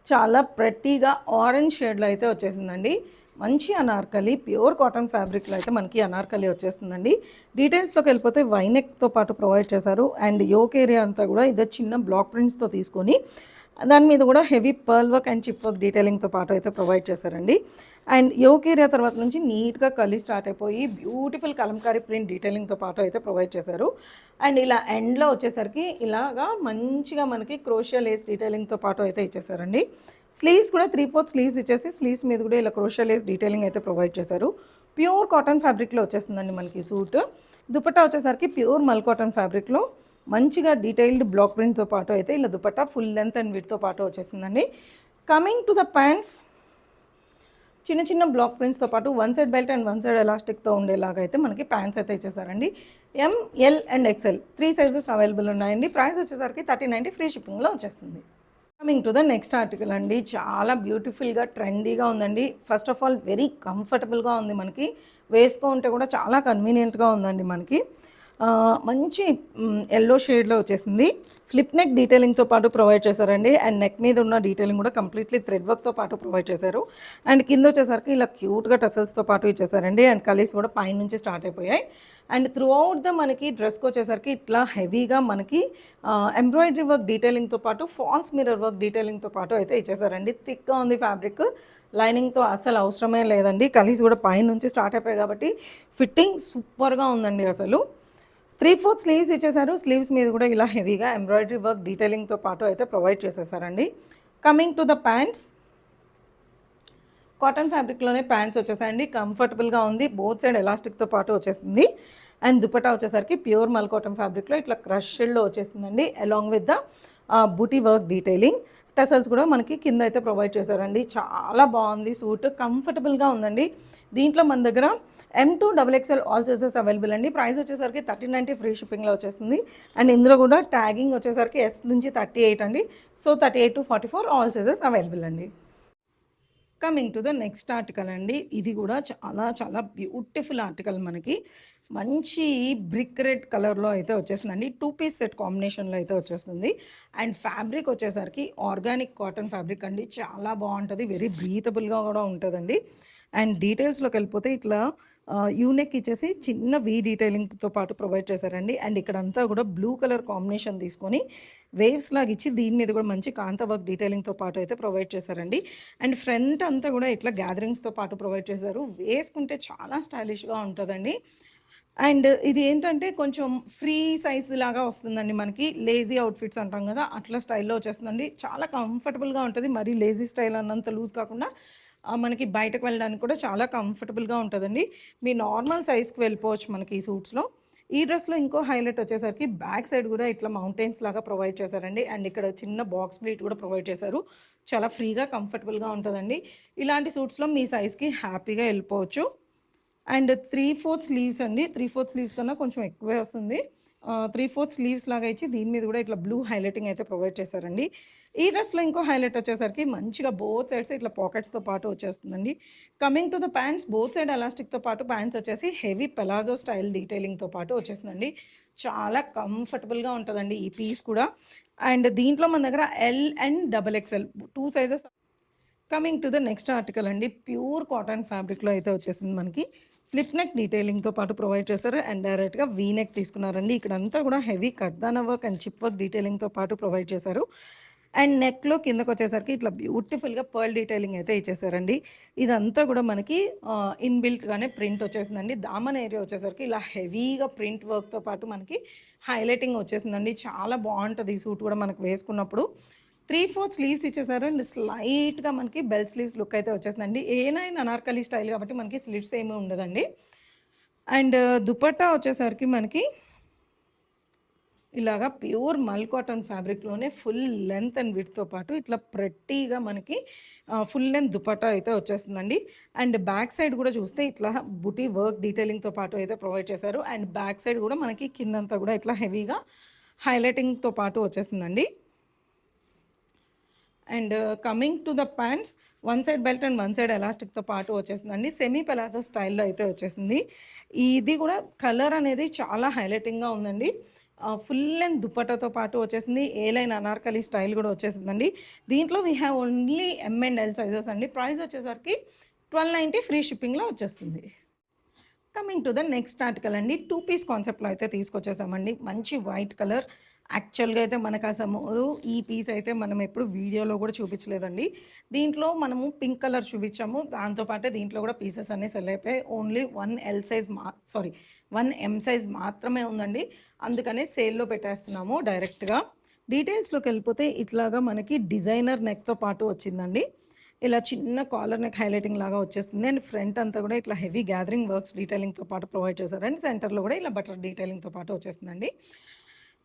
చాలా ప్రెట్టీగా ఆరెంజ్ షేడ్లో అయితే వచ్చేసిందండి. మంచి అనార్కలి ప్యూర్ కాటన్ ఫ్యాబ్రిక్లో అయితే మనకి అనార్కలి వచ్చేస్తుందండి. డీటెయిల్స్లోకి వెళ్ళిపోతే వైనెక్తో పాటు ప్రొవైడ్ చేశారు అండ్ యోక్ ఏరియా అంతా కూడా ఇదే చిన్న బ్లాక్ ప్రింట్స్తో తీసుకొని దాని మీద కూడా heavy pearl work and chip work డీటెయిలింగ్తో పాటు అయితే ప్రొవైడ్ చేశారండి. అండ్ యోక్ ఏరియా తర్వాత నుంచి నీట్గా కలి స్టార్ట్ అయిపోయి బ్యూటిఫుల్ కలంకారీ ప్రింట్ డీటెయిలింగ్తో పాటు అయితే ప్రొవైడ్ చేశారు. అండ్ ఇలా ఎండ్లో వచ్చేసరికి ఇలాగా మంచిగా మనకి క్రోషియా లేస్ డీటెయిలింగ్తో పాటు అయితే ఇచ్చేసారండి. స్లీవ్స్ కూడా 3/4 స్లీవ్స్ ఇచ్చేసి స్లీవ్స్ మీద కూడా ఇలా క్రోషియా లేస్ డీటెయిలింగ్ అయితే ప్రొవైడ్ చేశారు. ప్యూర్ కాటన్ ఫ్యాబ్రిక్లో వచ్చేస్తుందండి మనకి సూట్. దుపట్టా వచ్చేసరికి ప్యూర్ మల్ కాటన్ ఫ్యాబ్రిక్లో మంచిగా డీటెయిల్డ్ బ్లాక్ ప్రింట్తో పాటు అయితే ఇలా దుపట్టా ఫుల్ లెంత్ అండ్ విడ్త్తో పాటు వచ్చేసిందండి. కమింగ్ టు ద ప్యాంట్స్, చిన్న చిన్న బ్లాక్ ప్రింట్స్తో పాటు one side belt and one side ఎలాస్టిక్తో ఉండేలాగా అయితే మనకి ప్యాంట్స్ అయితే ఇచ్చేసారండి. M, L and XL 3 sizes available ఉన్నాయండి. ప్రైస్ వచ్చేసరికి 3090 ఫ్రీ షిప్పింగ్లో వచ్చేస్తుంది. Coming to the next article అండి. చాలా బ్యూటిఫుల్గా ట్రెండీగా ఉందండి. ఫస్ట్ ఆఫ్ ఆల్ వెరీ కంఫర్టబుల్గా ఉంది, మనకి వేసుకుంటే కూడా చాలా కన్వీనియంట్గా ఉందండి. మనకి మంచి ఎల్లో షేడ్లో వచ్చేసింది. ఫ్లిప్ నెక్ డీటెయిలింగ్తో పాటు ప్రొవైడ్ చేశారండి అండ్ నెక్ మీద ఉన్న డీటెయిలింగ్ కూడా కంప్లీట్లీ థ్రెడ్ వర్క్తో పాటు ప్రొవైడ్ చేశారు. అండ్ కింద వచ్చేసరికి ఇలా క్యూట్గా టసల్స్తో పాటు ఇచ్చేసారండి అండ్ కలీస్ కూడా పైన నుంచి స్టార్ట్ అయిపోయాయి. అండ్ త్రూ అవుట్ ద మనకి డ్రెస్కి వచ్చేసరికి ఇట్లా హెవీగా మనకి ఎంబ్రాయిడరీ వర్క్ డీటెయిలింగ్తో పాటు ఫాల్స్ మిర్రర్ వర్క్ డీటెయిలింగ్తో పాటు అయితే ఇచ్చేసారండి. థిక్గా ఉంది ఫ్యాబ్రిక్, లైనింగ్తో అసలు అవసరమే లేదండి. కలీస్ కూడా పైన నుంచి స్టార్ట్ అయిపోయాయి కాబట్టి ఫిట్టింగ్ సూపర్గా ఉందండి. అసలు 3/4 స్లీవ్స్ ఇచ్చేసారు. స్లీవ్స్ మీద కూడా ఇలా హెవీగా ఎంబ్రాయిడరీ వర్క్ డీటెయిలింగ్తో పాటు అయితే ప్రొవైడ్ చేసేసారండి. Coming to the pants, cotton ఫ్యాబ్రిక్లోనే ప్యాంట్స్ వచ్చేసాయండి. కంఫర్టబుల్గా ఉంది, బోత్ సైడ్ ఎలాస్టిక్తో పాటు వచ్చేసింది. అండ్ దుపట్టా వచ్చేసరికి ప్యూర్ మల్ కాటన్ ఫ్యాబ్రిక్లో ఇట్లా క్రష్డ్లో వచ్చేసిందండి along with the booty work detailing. Tassels కూడా మనకి కింద అయితే ప్రొవైడ్ చేశారండి. చాలా బాగుంది సూట్, కంఫర్టబుల్గా ఉందండి. దీంట్లో మన దగ్గర M2 XXL all sizes available అండి. ప్రైస్ వచ్చేసరికి 3090 ఫ్రీ షిప్పింగ్లో వచ్చేస్తుంది. అండ్ ఇందులో కూడా ట్యాగింగ్ వచ్చేసరికి S నుంచి 38 అండి. So 38 to 44 all sizes available అండి. Coming to the next article అండి. ఇది కూడా చాలా చాలా బ్యూటిఫుల్ ఆర్టికల్, మనకి మంచి బ్రిక్ రెడ్ కలర్లో అయితే వచ్చేస్తుందండి. 2 పీస్ సెట్ కాంబినేషన్లో అయితే వచ్చేస్తుంది. అండ్ ఫ్యాబ్రిక్ వచ్చేసరికి ఆర్గానిక్ కాటన్ ఫ్యాబ్రిక్ అండి. చాలా బాగుంటుంది, వెరీ బ్రీతబుల్గా కూడా ఉంటుందండి. అండ్ డీటెయిల్స్లోకి వెళ్ళిపోతే ఇట్లా యూనెక్ ఇచ్చేసి చిన్న వీ డీటెయిలింగ్తో పాటు ప్రొవైడ్ చేశారండి. అండ్ ఇక్కడంతా కూడా బ్లూ కలర్ కాంబినేషన్ తీసుకొని వేవ్స్ లాగా ఇచ్చి దీని మీద కూడా మంచి కాంత వర్క్ డీటెయిలింగ్తో పాటు అయితే ప్రొవైడ్ చేశారండి. అండ్ ఫ్రంట్ అంతా కూడా ఇట్లా గ్యాదరింగ్స్తో పాటు ప్రొవైడ్ చేశారు. వేసుకుంటే చాలా స్టైలిష్గా ఉంటుందండి. అండ్ ఇది ఏంటంటే కొంచెం ఫ్రీ సైజ్ లాగా వస్తుందండి మనకి. లేజీ అవుట్‌ఫిట్స్ అంటాం గదా! అట్లా స్టైల్‌లో వచ్చేస్తుందండి. చాలా కంఫర్టబుల్‌గా ఉంటది. మరీ లేజీ స్టైల్ అన్నంత లూజ్ కాకుండా మనకి బయటకు వెళ్ళడానికి కూడా చాలా కంఫర్టబుల్‌గా ఉంటదండి. మీ నార్మల్ సైజ్‌కి వెళ్ళిపోవచ్చు మనకి ఈ సూట్స్‌లో. ఈ డ్రెస్‌లో ఇంకో హైలైట్ వచ్చేసరికి బ్యాక్ సైడ్ గూడా ఇట్లా మౌంటైన్స్ లాగా ప్రొవైడ్ చేశారండి. అండ్ ఇక్కడ చిన్న బాక్స్ ప్లీట్ కూడా ప్రొవైడ్ చేశారు. చాలా ఫ్రీగా, కంఫర్టబుల్‌గా ఉంటదండి. ఇలాంటి సూట్స్‌లో మీ సైజ్‌కి హ్యాపీగా ఎళ్ళిపోవచ్చు. అండ్ 3/4 స్లీవ్స్ అండి. 3/4 స్లీవ్స్ కన్నా కొంచెం ఎక్కువే వస్తుంది. 3/4 స్లీవ్స్ లాగా ఇచ్చి దీని మీద గూడా ఇట్లా బ్లూ హైలైటింగ్ అయితే ప్రొవైడ్ చేశారండి. ఈ డ్రెస్‌లో ఇంకో హైలైట్ వచ్చేసరికి మంచిగా బోత్ సైడ్స్ ఇట్లా పాకెట్స్‌తో పాటు వచ్చేస్తుందండి. Coming to the pants both side ఎలాస్టిక్‌తో పాటు ప్యాంట్స్ వచ్చేసి హెవీ పెలాజో స్టైల్ డీటెయిలింగ్‌తో పాటు వచ్చేసిందండి. చాలా కంఫర్టబుల్‌గా ఉంటదండి ఈ పీస్ కూడా. అండ్ దీంట్లో మన దగ్గర L and double XL 2 sizes. Coming to the next article అండి. ప్యూర్ కాటన్ ఫ్యాబ్రిక్‌లో అయితే వచ్చేసింది మనకి. ఫ్లిప్ నెక్ డీటెయిలింగ్‌తో పాటు ప్రొవైడ్ చేశారు. అండ్ డైరెక్ట్‌గా వీ నెక్ తీసుకున్నారండి. ఇక్కడంతా కూడా heavy kardana work and chip work డీటెయిలింగ్‌తో పాటు ప్రొవైడ్ చేశారు. అండ్ నెక్‌లో కిందకొచ్చేసరికి ఇట్లా బ్యూటిఫుల్‌గా పర్ల్ డీటెయిలింగ్ అయితే ఇచ్చేసారండి. ఇదంతా కూడా మనకి ఇన్‌బిల్ట్‌గానే ప్రింట్ వచ్చేసిందండి. దామన్ ఏరియా వచ్చేసరికి ఇలా హెవీగా ప్రింట్ వర్క్‌తో పాటు మనకి హైలైటింగ్ వచ్చేసిందండి. చాలా బావుంటది ఈ సూట్ కూడా మనకు వేసుకున్నప్పుడు. 3/4 స్లీవ్స్ ఇచ్చేసారు. అండ్ స్లైట్‌గా మనకి బెల్ స్లీవ్స్ లుక్ అయితే వచ్చేసిందండి. ఏ9 అనార్కలి స్టైల్ కాబట్టి మనకి స్లిట్స్ ఏమి ఉండదండి. అండ్ దుపట్టా వచ్చేసరికి మనకి ఇలాగా pure mul cotton ఫ్యాబ్రిక్‌లోనే full length and విడ్త్‌తో పాటు ఇట్లా ప్రెట్టీగా మనకి ఫుల్ లెంత్ దుపట్టా అయితే వచ్చేస్తుందండి. అండ్ బ్యాక్ సైడ్ కూడా చూస్తే ఇట్లా బుటీ వర్క్ డీటెయిలింగ్‌తో పాటు అయితే ప్రొవైడ్ చేశారు. అండ్ బ్యాక్ సైడ్ కూడా మనకి కిందంతా కూడా ఇట్లా హెవీగా హైలైటింగ్‌తో పాటు వచ్చేసిందండి. And coming to the pants one side belt and one side ఎలాస్టిక్‌తో పాటు వచ్చేసిందండి. సెమీ పెలాజో స్టైల్‌లో అయితే వచ్చేసింది. ఇది కూడా కలర్ అనేది చాలా హైలైటింగ్‌గా ఉందండి. ఫుల్ లెంత్ దుపట్టాతో పాటు వచ్చేసింది. ఏ లైన్ అనార్కలి స్టైల్ కూడా వచ్చేసిందండి. దీంట్లో we have only M and L sizes అండి. ప్రైస్ వచ్చేసరికి 1290 ఫ్రీ షిప్పింగ్‌లో వచ్చేస్తుంది. Coming to the next article అండి. 2 పీస్ కాన్సెప్ట్‌లో అయితే తీసుకొచ్చేసామండి. మంచి వైట్ కలర్. యాక్చువల్‌గా అయితే మనకసలు ఈ పీస్ అయితే మనం ఎప్పుడు వీడియోలో కూడా చూపించలేదండి. దీంట్లో మనము పింక్ కలర్ చూపించాము. దాంతో పాటే దీంట్లో కూడా పీసెస్ అన్నీ సెల్ అయిపోయాయి. ఓన్లీ 1 ఎల్ సైజ్ 1 ఎం సైజ్ మాత్రమే ఉందండి. అందుకనే సేల్‌లో పెట్టేస్తున్నాము డైరెక్ట్‌గా. డీటెయిల్స్‌లోకెళ్ళిపోతే ఇట్లాగా మనకి డిజైనర్ నెక్‌తో పాటు వచ్చిందండి. ఇలా చిన్న కాలర్ నెక్ హైలైటింగ్ లాగా వచ్చేస్తుంది. అండ్ ఫ్రంట్ అంతా కూడా ఇట్లా హెవీ గ్యాదరింగ్ వర్క్స్ డీటెయిలింగ్‌తో పాటు ప్రొవైడ్ చేశారు. అండ్ సెంటర్‌లో కూడా ఇలా బటర్ డీటెయిలింగ్‌తో పాటు వచ్చేస్తుందండి.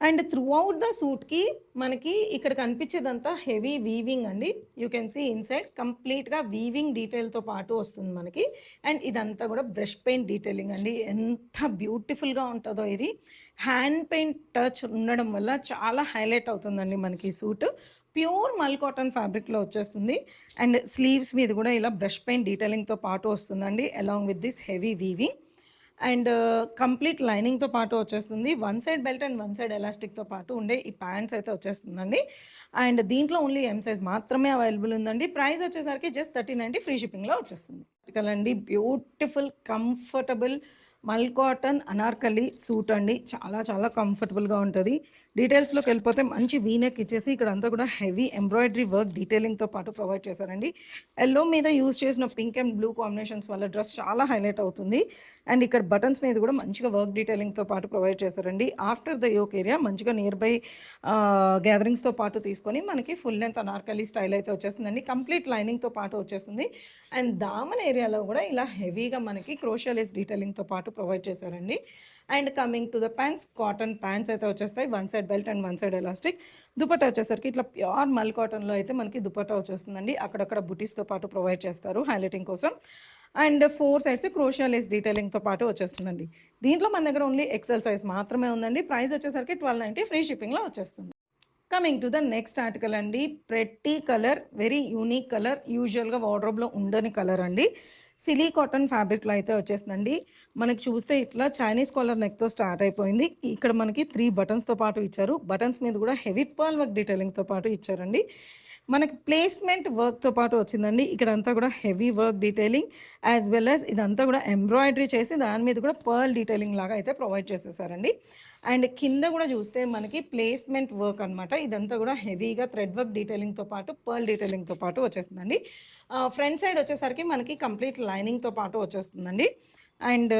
అండ్ త్రూఔట్ ద సూట్‌కి మనకి ఇక్కడ కనిపించేదంతా హెవీ వీవింగ్ అండి. యూ కెన్ సీ ఇన్‌సైడ్ కంప్లీట్‌గా వీవింగ్ డీటెయిల్‌తో పాటు వస్తుంది మనకి. అండ్ ఇదంతా కూడా బ్రష్ పెయింట్ డీటెయిలింగ్ అండి. ఎంత బ్యూటిఫుల్‌గా ఉంటదో ఇది. హ్యాండ్ పెయింట్ టచ్ ఉండడం వల్ల చాలా హైలైట్ అవుతుందండి మనకి ఈ సూట్. ప్యూర్ మల్ కాటన్ ఫ్యాబ్రిక్‌లో వచ్చేస్తుంది. అండ్ స్లీవ్స్ మీద కూడా ఇలా బ్రష్ పెయింట్ డీటెయిలింగ్‌తో పాటు వస్తుందండి. Along with this heavy weaving. And complete లైనింగ్‌తో పాటు వచ్చేస్తుంది. One side belt and one side ఎలాస్టిక్‌తో పాటు ఉండే ఈ ప్యాంట్స్ అయితే వచ్చేస్తుందండి. అండ్ దీంట్లో ఓన్లీ ఎం సైజ్ మాత్రమే అవైలబుల్ ఉందండి. ప్రైస్ వచ్చేసరికి జస్ట్ 1390 ఫ్రీ షిప్పింగ్‌లో వచ్చేస్తుంది. Article beautiful comfortable mul cotton Anarkali suit అండి. చాలా చాలా కంఫర్టబుల్‌గా ఉంటది. డీటెయిల్స్‌లోకెళ్ళిపోతే మంచి వీ నెక్ ఇచ్చేసి ఇక్కడంతా కూడా హెవీ ఎంబ్రాయిడరీ వర్క్ డీటెయిలింగ్‌తో పాటు ప్రొవైడ్ చేశారండి. యెల్లో మీద యూజ్ చేసిన పింక్ అండ్ బ్లూ కాంబినేషన్స్ వల్ల డ్రెస్ చాలా హైలైట్ అవుతుంది. అండ్ ఇక్కడ బటన్స్ మీద కూడా మంచిగా వర్క్ డీటెయిలింగ్‌తో పాటు ప్రొవైడ్ చేశారండి. ఆఫ్టర్ ద యోక్ ఏరియా మంచిగా నియర్ బై గ్యాదరింగ్స్‌తో పాటు తీసుకొని మనకి ఫుల్ లెంత్ అనార్కలి స్టైల్ అయితే వచ్చేస్తుందండి. కంప్లీట్ లైనింగ్‌తో పాటు వచ్చేస్తుంది. అండ్ దామన్ ఏరియాలో కూడా ఇలా హెవీగా మనకి క్రోషియా లేస్ డీటెయిలింగ్‌తో పాటు ప్రొవైడ్ చేశారండి. And coming to the pants cotton pants అయితే వచ్చేస్తాయి. One side belt and one side elastic. Dupatta వచ్చేసరికి ఇట్లా ప్యూర్ మల్ కాటన్‌లో అయితే మనకి దుపట్టా వచ్చేస్తుందండి. అక్కడక్కడ బుటీస్‌తో పాటు ప్రొవైడ్ చేస్తారు హైలైటింగ్ కోసం. అండ్ 4 సైడ్స్ క్రోషియా లేస్ డీటెయిలింగ్‌తో పాటు వచ్చేస్తుందండి. దీంట్లో మన దగ్గర ఓన్లీ ఎక్సెల్ సైజ్ మాత్రమే ఉందండి. ప్రైస్ వచ్చేసరికి 1290 ఫ్రీ షిప్పింగ్‌లో వచ్చేస్తుంది. Coming to the next article అండి. Pretty colour, very unique colour. యూజువల్‌గా వార్డ్రోబ్‌లో ఉండని కలర్ అండి. సిలీ కాటన్ ఫ్యాబ్రిక్‌లో అయితే వచ్చేసిందండి. మనకి చూస్తే ఇట్లా చైనీస్ కాలర్ నెక్‌తో స్టార్ట్ అయిపోయింది. ఇక్కడ మనకి 3 బటన్స్‌తో పాటు ఇచ్చారు. బటన్స్ మీద కూడా హెవీ పర్ల్ వర్క్ డీటెయిలింగ్‌తో పాటు ఇచ్చారండి. మనకి ప్లేస్‌మెంట్ వర్క్‌తో పాటు వచ్చిందండి. ఇక్కడంతా కూడా heavy work detailing as well as ఇదంతా కూడా ఎంబ్రాయిడరీ చేసి దాని మీద కూడా పర్ల్ డీటెయిలింగ్ లాగా అయితే ప్రొవైడ్ చేసేసారండి. అండ్ కింద కూడా చూస్తే మనకి ప్లేస్‌మెంట్ వర్క్ అనమాట. ఇదంతా కూడా హెవీగా థ్రెడ్ వర్క్ డీటెయిలింగ్‌తో పాటు పర్ల్ డీటెయిలింగ్‌తో పాటు వచ్చేస్తుందండి. ఫ్రంట్ సైడ్ వచ్చేసరికి మనకి కంప్లీట్ లైనింగ్‌తో పాటు వచ్చేస్తుందండి. అండ్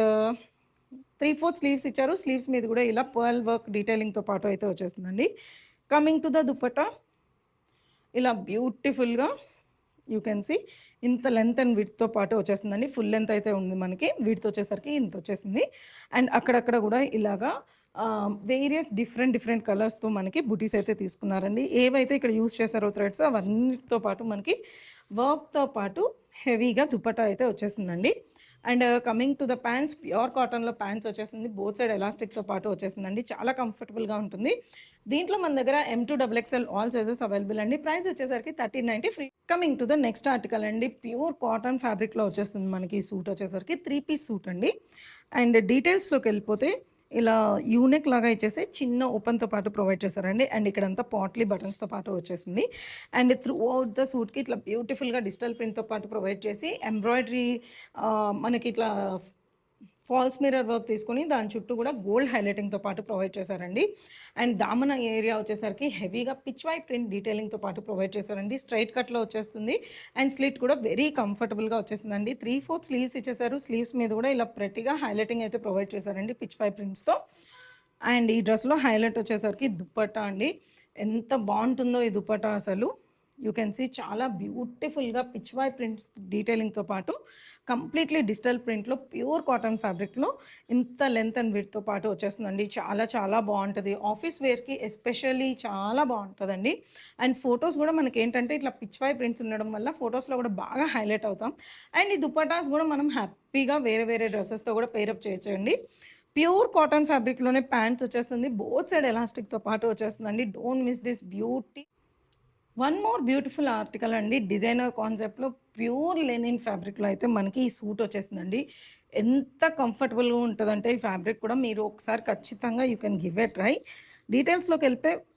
3/4 స్లీవ్స్ ఇచ్చారు. స్లీవ్స్ మీద కూడా ఇలా పర్ల్ వర్క్ డీటెయిలింగ్తో పాటు అయితే వచ్చేస్తుందండి. కమింగ్ టు ద దుపట్టా, ఇలా బ్యూటిఫుల్గా యూ కెన్ సీ ఇంత లెంత్ అండ్ విడ్త్తో పాటు వచ్చేస్తుందండి. ఫుల్ లెంత్ అయితే ఉంది మనకి, విడ్త్ వచ్చేసరికి ఇంత వచ్చేసింది. అండ్ అక్కడక్కడ కూడా ఇలాగా వేరియస్ డిఫరెంట్ కలర్స్తో మనకి బుటీస్ అయితే తీసుకున్నారండి. ఏవైతే ఇక్కడ యూస్ చేశారో థ్రెడ్స్ అవన్నిటితో పాటు మనకి వర్క్తో పాటు హెవీగా దుపట్టా అయితే వచ్చేసిందండి. And coming to the pants, pure కాటన్లో ప్యాంట్స్ వచ్చేసింది. బోత్ సైడ్ ఎలాస్టిక్తో పాటు వచ్చేసిందండి. చాలా కంఫర్టబుల్గా ఉంటుంది. దీంట్లో మన దగ్గర M2XXL ఆల్ సైజెస్ అవైలబుల్ అండి. ప్రైస్ వచ్చేసరికి 1390 free. Coming to the next article అండి, ప్యూర్ కాటన్ ఫ్యాబ్రిక్లో వచ్చేస్తుంది మనకి. ఈ సూట్ వచ్చేసరికి 3-పీస్ సూట్ అండి. అండ్ డీటెయిల్స్లోకి వెళ్ళిపోతే ఇలా యూనెక్ లాగా ఇచ్చేసి చిన్న ఓపెన్తో పాటు ప్రొవైడ్ చేశారండి. అండ్ ఇక్కడంతా పాట్లీ బటన్స్తో పాటు వచ్చేసింది. అండ్ త్రూ అవుట్ ద సూట్కి ఇట్లా బ్యూటిఫుల్గా డిజిటల్ ప్రింట్తో పాటు ప్రొవైడ్ చేసి ఎంబ్రాయిడరీ మనకి ఇట్లా ఫాల్స్ మిర్రర్ వర్క్ తీసుకొని దాని చుట్టూ కూడా గోల్డ్ హైలైటింగ్తో పాటు ప్రొవైడ్ చేశారండి. అండ్ దామన ఏరియా వచ్చేసరికి హెవీగా పిచ్ వై ప్రింట్ డీటెయిలింగ్తో పాటు ప్రొవైడ్ చేశారండి. స్ట్రైట్ కట్లో వచ్చేస్తుంది. అండ్ స్లిట్ కూడా వెరీ కంఫర్టబుల్గా వచ్చేసిందండి. 3/4 స్లీవ్స్ ఇచ్చేసారు. స్లీవ్స్ మీద కూడా ఇలా ప్రతిగా హైలైటింగ్ అయితే ప్రొవైడ్ చేశారండి పిచ్ వై ప్రింట్స్తో. అండ్ ఈ డ్రెస్లో హైలైట్ వచ్చేసరికి దుపట్టా అండి. ఎంత బాగుంటుందో ఈ దుపట్టా అసలు. యూ కెన్ సీ చాలా బ్యూటిఫుల్గా పిచ్ వై ప్రింట్స్ డీటెయిలింగ్తో పాటు కంప్లీట్లీ డిజిటల్ ప్రింట్లో ప్యూర్ కాటన్ ఫ్యాబ్రిక్లో ఇంత లెంత్ అండ్ విడ్త్తో పాటు వచ్చేస్తుందండి. చాలా బాగుంటుంది. ఆఫీస్ వేర్కి ఎస్పెషల్లీ చాలా బాగుంటుందండి. అండ్ ఫొటోస్ కూడా మనకి ఏంటంటే ఇట్లా పిచ్ వై ప్రింట్స్ ఉండడం వల్ల ఫొటోస్లో కూడా బాగా హైలైట్ అవుతాం. అండ్ ఈ దుపటాస్ కూడా మనం హ్యాపీగా వేరే డ్రెస్సెస్తో కూడా పేరప్ చేయొచ్చండి. ప్యూర్ కాటన్ ఫ్యాబ్రిక్లోనే ప్యాంట్స్ వచ్చేస్తుంది. బోత్ సైడ్ ఎలాస్టిక్తో పాటు వచ్చేస్తుందండి. Don't miss this beauty. One more beautiful article అండి, డిజైనర్ కాన్సెప్ట్లో ప్యూర్ లెనిన్ ఫ్యాబ్రిక్లో అయితే మనకి ఈ సూట్ వచ్చేసిందండి. ఎంత కంఫర్టబుల్గా ఉంటుందంటే ఈ ఫ్యాబ్రిక్ కూడా మీరు ఒకసారి ఖచ్చితంగా you can give a try. డీటెయిల్స్లోకి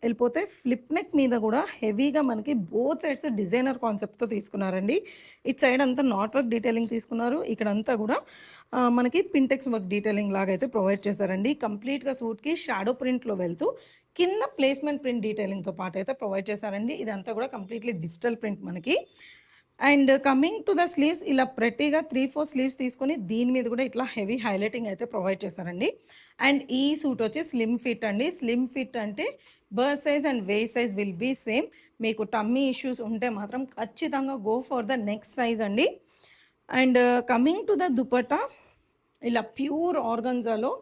వెళ్ళిపోతే ఫ్లిప్ నెక్ మీద కూడా హెవీగా మనకి బోత్ సైడ్స్ డిజైనర్ కాన్సెప్ట్తో తీసుకున్నారండి. ఇటు సైడ్ అంతా నాట్ వర్క్ డీటెయిలింగ్ తీసుకున్నారు. ఇక్కడంతా కూడా మనకి పింటెక్స్ వర్క్ డీటెయిలింగ్ లాగా అయితే ప్రొవైడ్ చేశారండి. కంప్లీట్గా సూట్కి షాడో ప్రింట్లో వెళ్తూ కింద ప్లేస్మెంట్ ప్రింట్ డీటెయిలింగ్తో పాటు అయితే ప్రొవైడ్ చేశారండి. ఇదంతా కూడా కంప్లీట్లీ డిజిటల్ ప్రింట్ మనకి. And coming to the sleeves, ఇలా ప్రతిగా 3-4 స్లీవ్స్ తీసుకొని దీని మీద కూడా ఇట్లా హెవీ హైలైటింగ్ అయితే ప్రొవైడ్ చేశారండి. అండ్ ఈ సూట్ వచ్చి స్లిమ్ ఫిట్ అండి. స్లిమ్ ఫిట్ అంటే bust size and waist size will be same. మీకు టమ్మీ ఇష్యూస్ ఉంటే మాత్రం ఖచ్చితంగా go for the next size అండి. And coming to the dupatta, ఇలా ప్యూర్ ఆర్గన్జాలో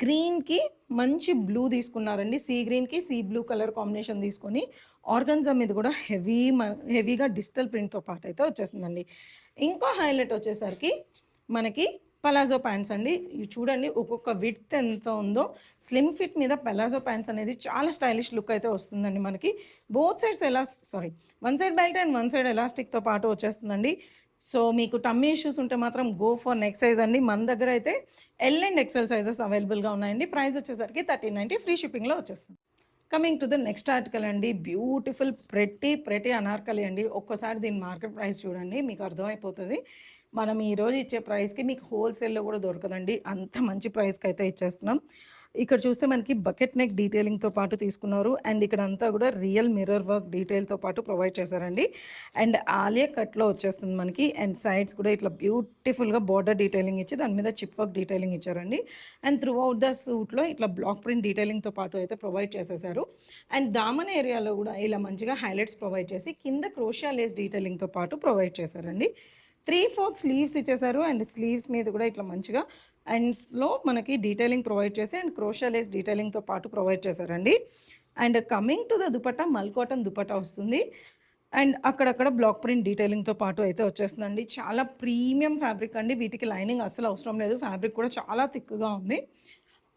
గ్రీన్కి మంచి బ్లూ తీసుకున్నారండి. సీ గ్రీన్కి సీ బ్లూ కలర్ కాంబినేషన్ తీసుకొని ఆర్గన్జా మీద కూడా హెవీగా డిజిటల్ ప్రింట్తో పాటు అయితే వచ్చేస్తుందండి. ఇంకో హైలైట్ వచ్చేసరికి మనకి పలాజో ప్యాంట్స్ అండి. ఇవి చూడండి ఒక్కొక్క విడ్త్ ఎంత ఉందో. స్లిమ్ ఫిట్ మీద పలాజో ప్యాంట్స్ అనేది చాలా స్టైలిష్ లుక్ అయితే వస్తుందండి మనకి. Both sides one side belt and one side ఎలాస్టిక్తో పాటు వచ్చేస్తుందండి. సో మీకు టమ్మీ ఇష్యూస్ ఉంటే మాత్రం గో ఫర్ నెక్స్ట్ సైజ్ అండి. మన దగ్గర అయితే L అండ్ XL సైజెస్ అవైలబుల్గా ఉన్నాయండి. ప్రైస్ వచ్చేసరికి 1390 ఫ్రీ షిప్పింగ్లో వచ్చేస్తుంది. Coming to the next article అండి, బ్యూటిఫుల్ ప్రెటీ అనార్కలి అండి. ఒక్కసారి దీని మార్కెట్ ప్రైస్ చూడండి, మీకు అర్థమైపోతుంది. మనం ఈరోజు ఇచ్చే ప్రైస్కి మీకు హోల్సేల్లో కూడా దొరకదండి. అంత మంచి ప్రైస్కి అయితే ఇచ్చేస్తున్నాం. ఇక్కడ చూస్తే మనకి బకెట్ నెక్ డీటెయిలింగ్తో పాటు తీసుకున్నారు. అండ్ ఇక్కడ అంతా కూడా రియల్ మిర్రర్ వర్క్ డీటెయిల్తో పాటు ప్రొవైడ్ చేశారండి. అండ్ ఆలియా కట్లో వచ్చేస్తుంది మనకి. అండ్ సైడ్స్ కూడా ఇట్లా బ్యూటిఫుల్గా బార్డర్ డీటెయిలింగ్ ఇచ్చి దాని మీద చిప్ వర్క్ డీటెయిలింగ్ ఇచ్చారండి. అండ్ త్రూ అవుట్ ద సూట్లో ఇట్లా బ్లాక్ ప్రింట్ డీటెయిలింగ్తో పాటు అయితే ప్రొవైడ్ చేసేసారు. అండ్ దామన్ ఏరియాలో కూడా ఇలా మంచిగా హైలైట్స్ ప్రొవైడ్ చేసి కింద క్రోషియా లేస్ డీటెయిలింగ్తో పాటు ప్రొవైడ్ చేశారండి. 3/4 స్లీవ్స్ ఇచ్చేసారు. అండ్ స్లీవ్స్ మీద కూడా ఇట్లా మంచిగా అండ్స్లో మనకి డీటెయిలింగ్ ప్రొవైడ్ చేసి అండ్ క్రోషియా లేస్ డీటెయిలింగ్తో పాటు ప్రొవైడ్ చేశారండి. And coming to the dupatta, mul cotton dupatta వస్తుంది. అండ్ అక్కడక్కడ బ్లాక్ ప్రింట్ డీటెయిలింగ్తో పాటు అయితే వచ్చేస్తుందండి. చాలా ప్రీమియం ఫ్యాబ్రిక్ అండి. వీటికి లైనింగ్ అస్సలు అవసరం లేదు. ఫ్యాబ్రిక్ కూడా చాలా థిక్గా ఉంది.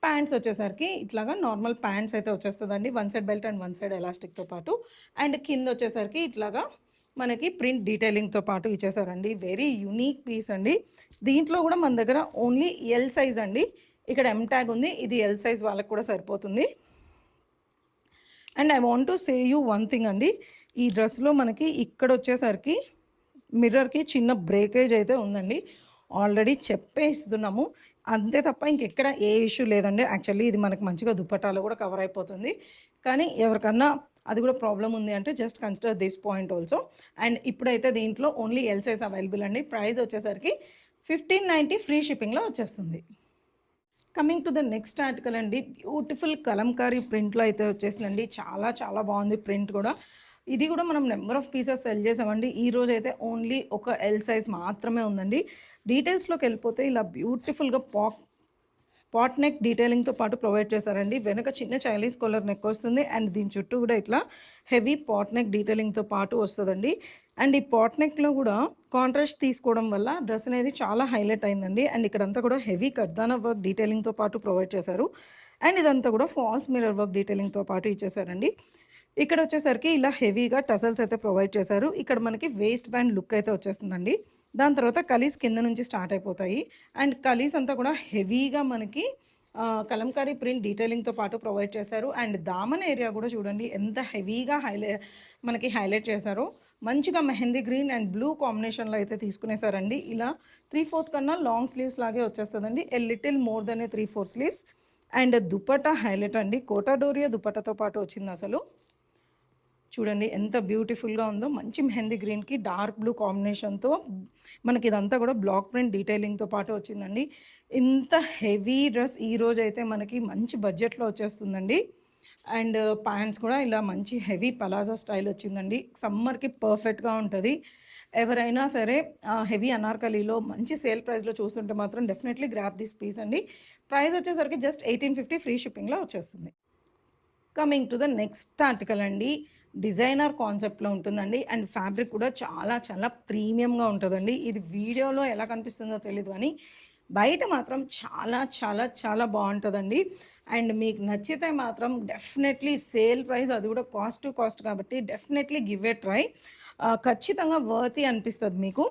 ప్యాంట్స్ వచ్చేసరికి ఇట్లాగా నార్మల్ ప్యాంట్స్ అయితే వచ్చేస్తుందండి. One side belt and one side ఎలాస్టిక్తో పాటు. అండ్ కింద వచ్చేసరికి ఇట్లాగా మనకి ప్రింట్ డీటెయిలింగ్తో పాటు ఇచ్చేసారండి. వెరీ యూనిక్ పీస్ అండి. దీంట్లో కూడా మన దగ్గర ఓన్లీ L సైజ్ అండి. ఇక్కడ M ట్యాగ్ ఉంది. ఇది L సైజ్ వాళ్ళకి కూడా సరిపోతుంది. And I want to say you one thing అండి, ఈ డ్రెస్లో మనకి ఇక్కడ వచ్చేసరికి మిర్రర్కి చిన్న బ్రేకేజ్ అయితే ఉందండి. ఆల్రెడీ చెప్పేస్తున్నాము, అంతే తప్ప ఇంకెక్కడ ఏ ఇష్యూ లేదండి. యాక్చువల్లీ ఇది మనకు మంచిగా దుపట్టాలో కూడా కవర్ అయిపోతుంది. కానీ ఎవరికన్నా అది కూడా ప్రాబ్లం ఉంది అంటే just consider this point also. And ఇప్పుడైతే దీంట్లో ఓన్లీ L సైజ్ అవైలబుల్ అండి. ప్రైస్ వచ్చేసరికి 1590 ఫ్రీ షిప్పింగ్లో వచ్చేస్తుంది. Coming to the next article అండి. బ్యూటిఫుల్ కలంకారీ ప్రింట్‌లో అయితే వచ్చేసిందండి. చాలా చాలా బాగుంది ప్రింట్ కూడా. ఇది కూడా మనం నెంబర్ ఆఫ్ పీసెస్ సెల్ చేసామండి. ఈరోజైతే ఓన్లీ ఒక ఎల్ సైజ్ మాత్రమే ఉందండి. డీటెయిల్స్‌లోకి వెళ్ళిపోతే ఇలా బ్యూటిఫుల్‌గా పాట్ నెక్ డీటెయిలింగ్‌తో పాటు ప్రొవైడ్ చేశారండి. వెనక చిన్న చైనీస్ కాలర్ నెక్ వస్తుంది అండ్ దీని చుట్టూ కూడా ఇట్లా హెవీ పాట్ నెక్ డీటెయిలింగ్‌తో పాటు వస్తదండి. అండ్ ఈ పాట్ నెక్‌లో కూడా కాంట్రాస్ట్ తీసుకోవడం వల్ల డ్రెస్ అనేది చాలా హైలైట్ అయిందండి. అండ్ ఇక్కడంతా కూడా హెవీ కర్దానా వర్క్ డీటెయిలింగ్‌తో పాటు ప్రొవైడ్ చేశారు. అండ్ ఇదంతా కూడా ఫాల్స్ మిర్రర్ వర్క్ డీటెయిలింగ్‌తో పాటు ఇచ్చేసారండి. ఇక్కడొచ్చేసరికి ఇలా హెవీగా టసల్స్ అయితే ప్రొవైడ్ చేశారు. ఇక్కడ మనకి వేస్ట్ బ్యాండ్ లుక్ అయితే వచ్చేస్తుందండి. దాని తర్వాత కలీస్ కింద నుంచి స్టార్ట్ అయిపోతాయి. అండ్ కలీస్ అంతా కూడా హెవీగా మనకి కలంకారీ ప్రింట్ డీటెయిలింగ్‌తో పాటు ప్రొవైడ్ చేశారు. అండ్ దామన్ ఏరియా కూడా చూడండి ఎంత హెవీగా మనకి హైలైట్ చేశారో. మంచిగా మెహందీ గ్రీన్ అండ్ బ్లూ కాంబినేషన్‌లో అయితే తీసుకునేసారండి. ఇలా 3/4 కన్నా లాంగ్ స్లీవ్స్ లాగే వచ్చేస్తదండి. A little more than a 3/4 sleeves. And dupatta highlight అండి. కోటా డోరియా దుపట్టాతో పాటు వచ్చిందసలు. చూడండి ఎంత బ్యూటిఫుల్‌గా ఉందో. మంచి మెహందీ గ్రీన్‌కి డార్క్ బ్లూ కాంబినేషన్‌తో మనకి ఇదంతా కూడా బ్లాక్ ప్రింట్ డీటెయిలింగ్‌తో పాటు వచ్చిందండి. ఇంత హెవీ డ్రెస్ ఈరోజైతే మనకి మంచి బడ్జెట్‌లో వచ్చేస్తుందండి. అండ్ ప్యాంట్స్ కూడా ఇలా మంచి హెవీ పలాజో స్టైల్ వచ్చిందండి. సమ్మర్‌కి పర్ఫెక్ట్‌గా ఉంటది. ఎవరైనా సరే హెవీ అనార్కలీలో మంచి సేల్ ప్రైస్‌లో చూస్తుంటే మాత్రం డెఫినెట్‌లీ గ్రాబ్ దిస్ పీస్ అండి. ప్రైస్ వచ్చేసరికి జస్ట్ 1850 ఫ్రీ షిప్పింగ్‌లో వచ్చేస్తుంది. Coming to the next article అండి. డిజైనర్ కాన్సెప్ట్‌లో ఉంటుందండి. అండ్ ఫ్యాబ్రిక్ కూడా చాలా చాలా ప్రీమియంగా ఉంటదండి. ఇది వీడియోలో ఎలా కనిపిస్తుందో తెలీదు గానీ, బయట మాత్రం చాలా చాలా చాలా బావుంటదండి. అండ్ మీకు నచ్చితే మాత్రం డెఫినెట్‌లీ సేల్ ప్రైస్ అది కూడా కాస్ట్ టు కాస్ట్ కాబట్టి డెఫినెట్‌లీ గివ్ ఎ ట్రై. ఖచ్చితంగా వర్తీ అనిపిస్తది మీకు.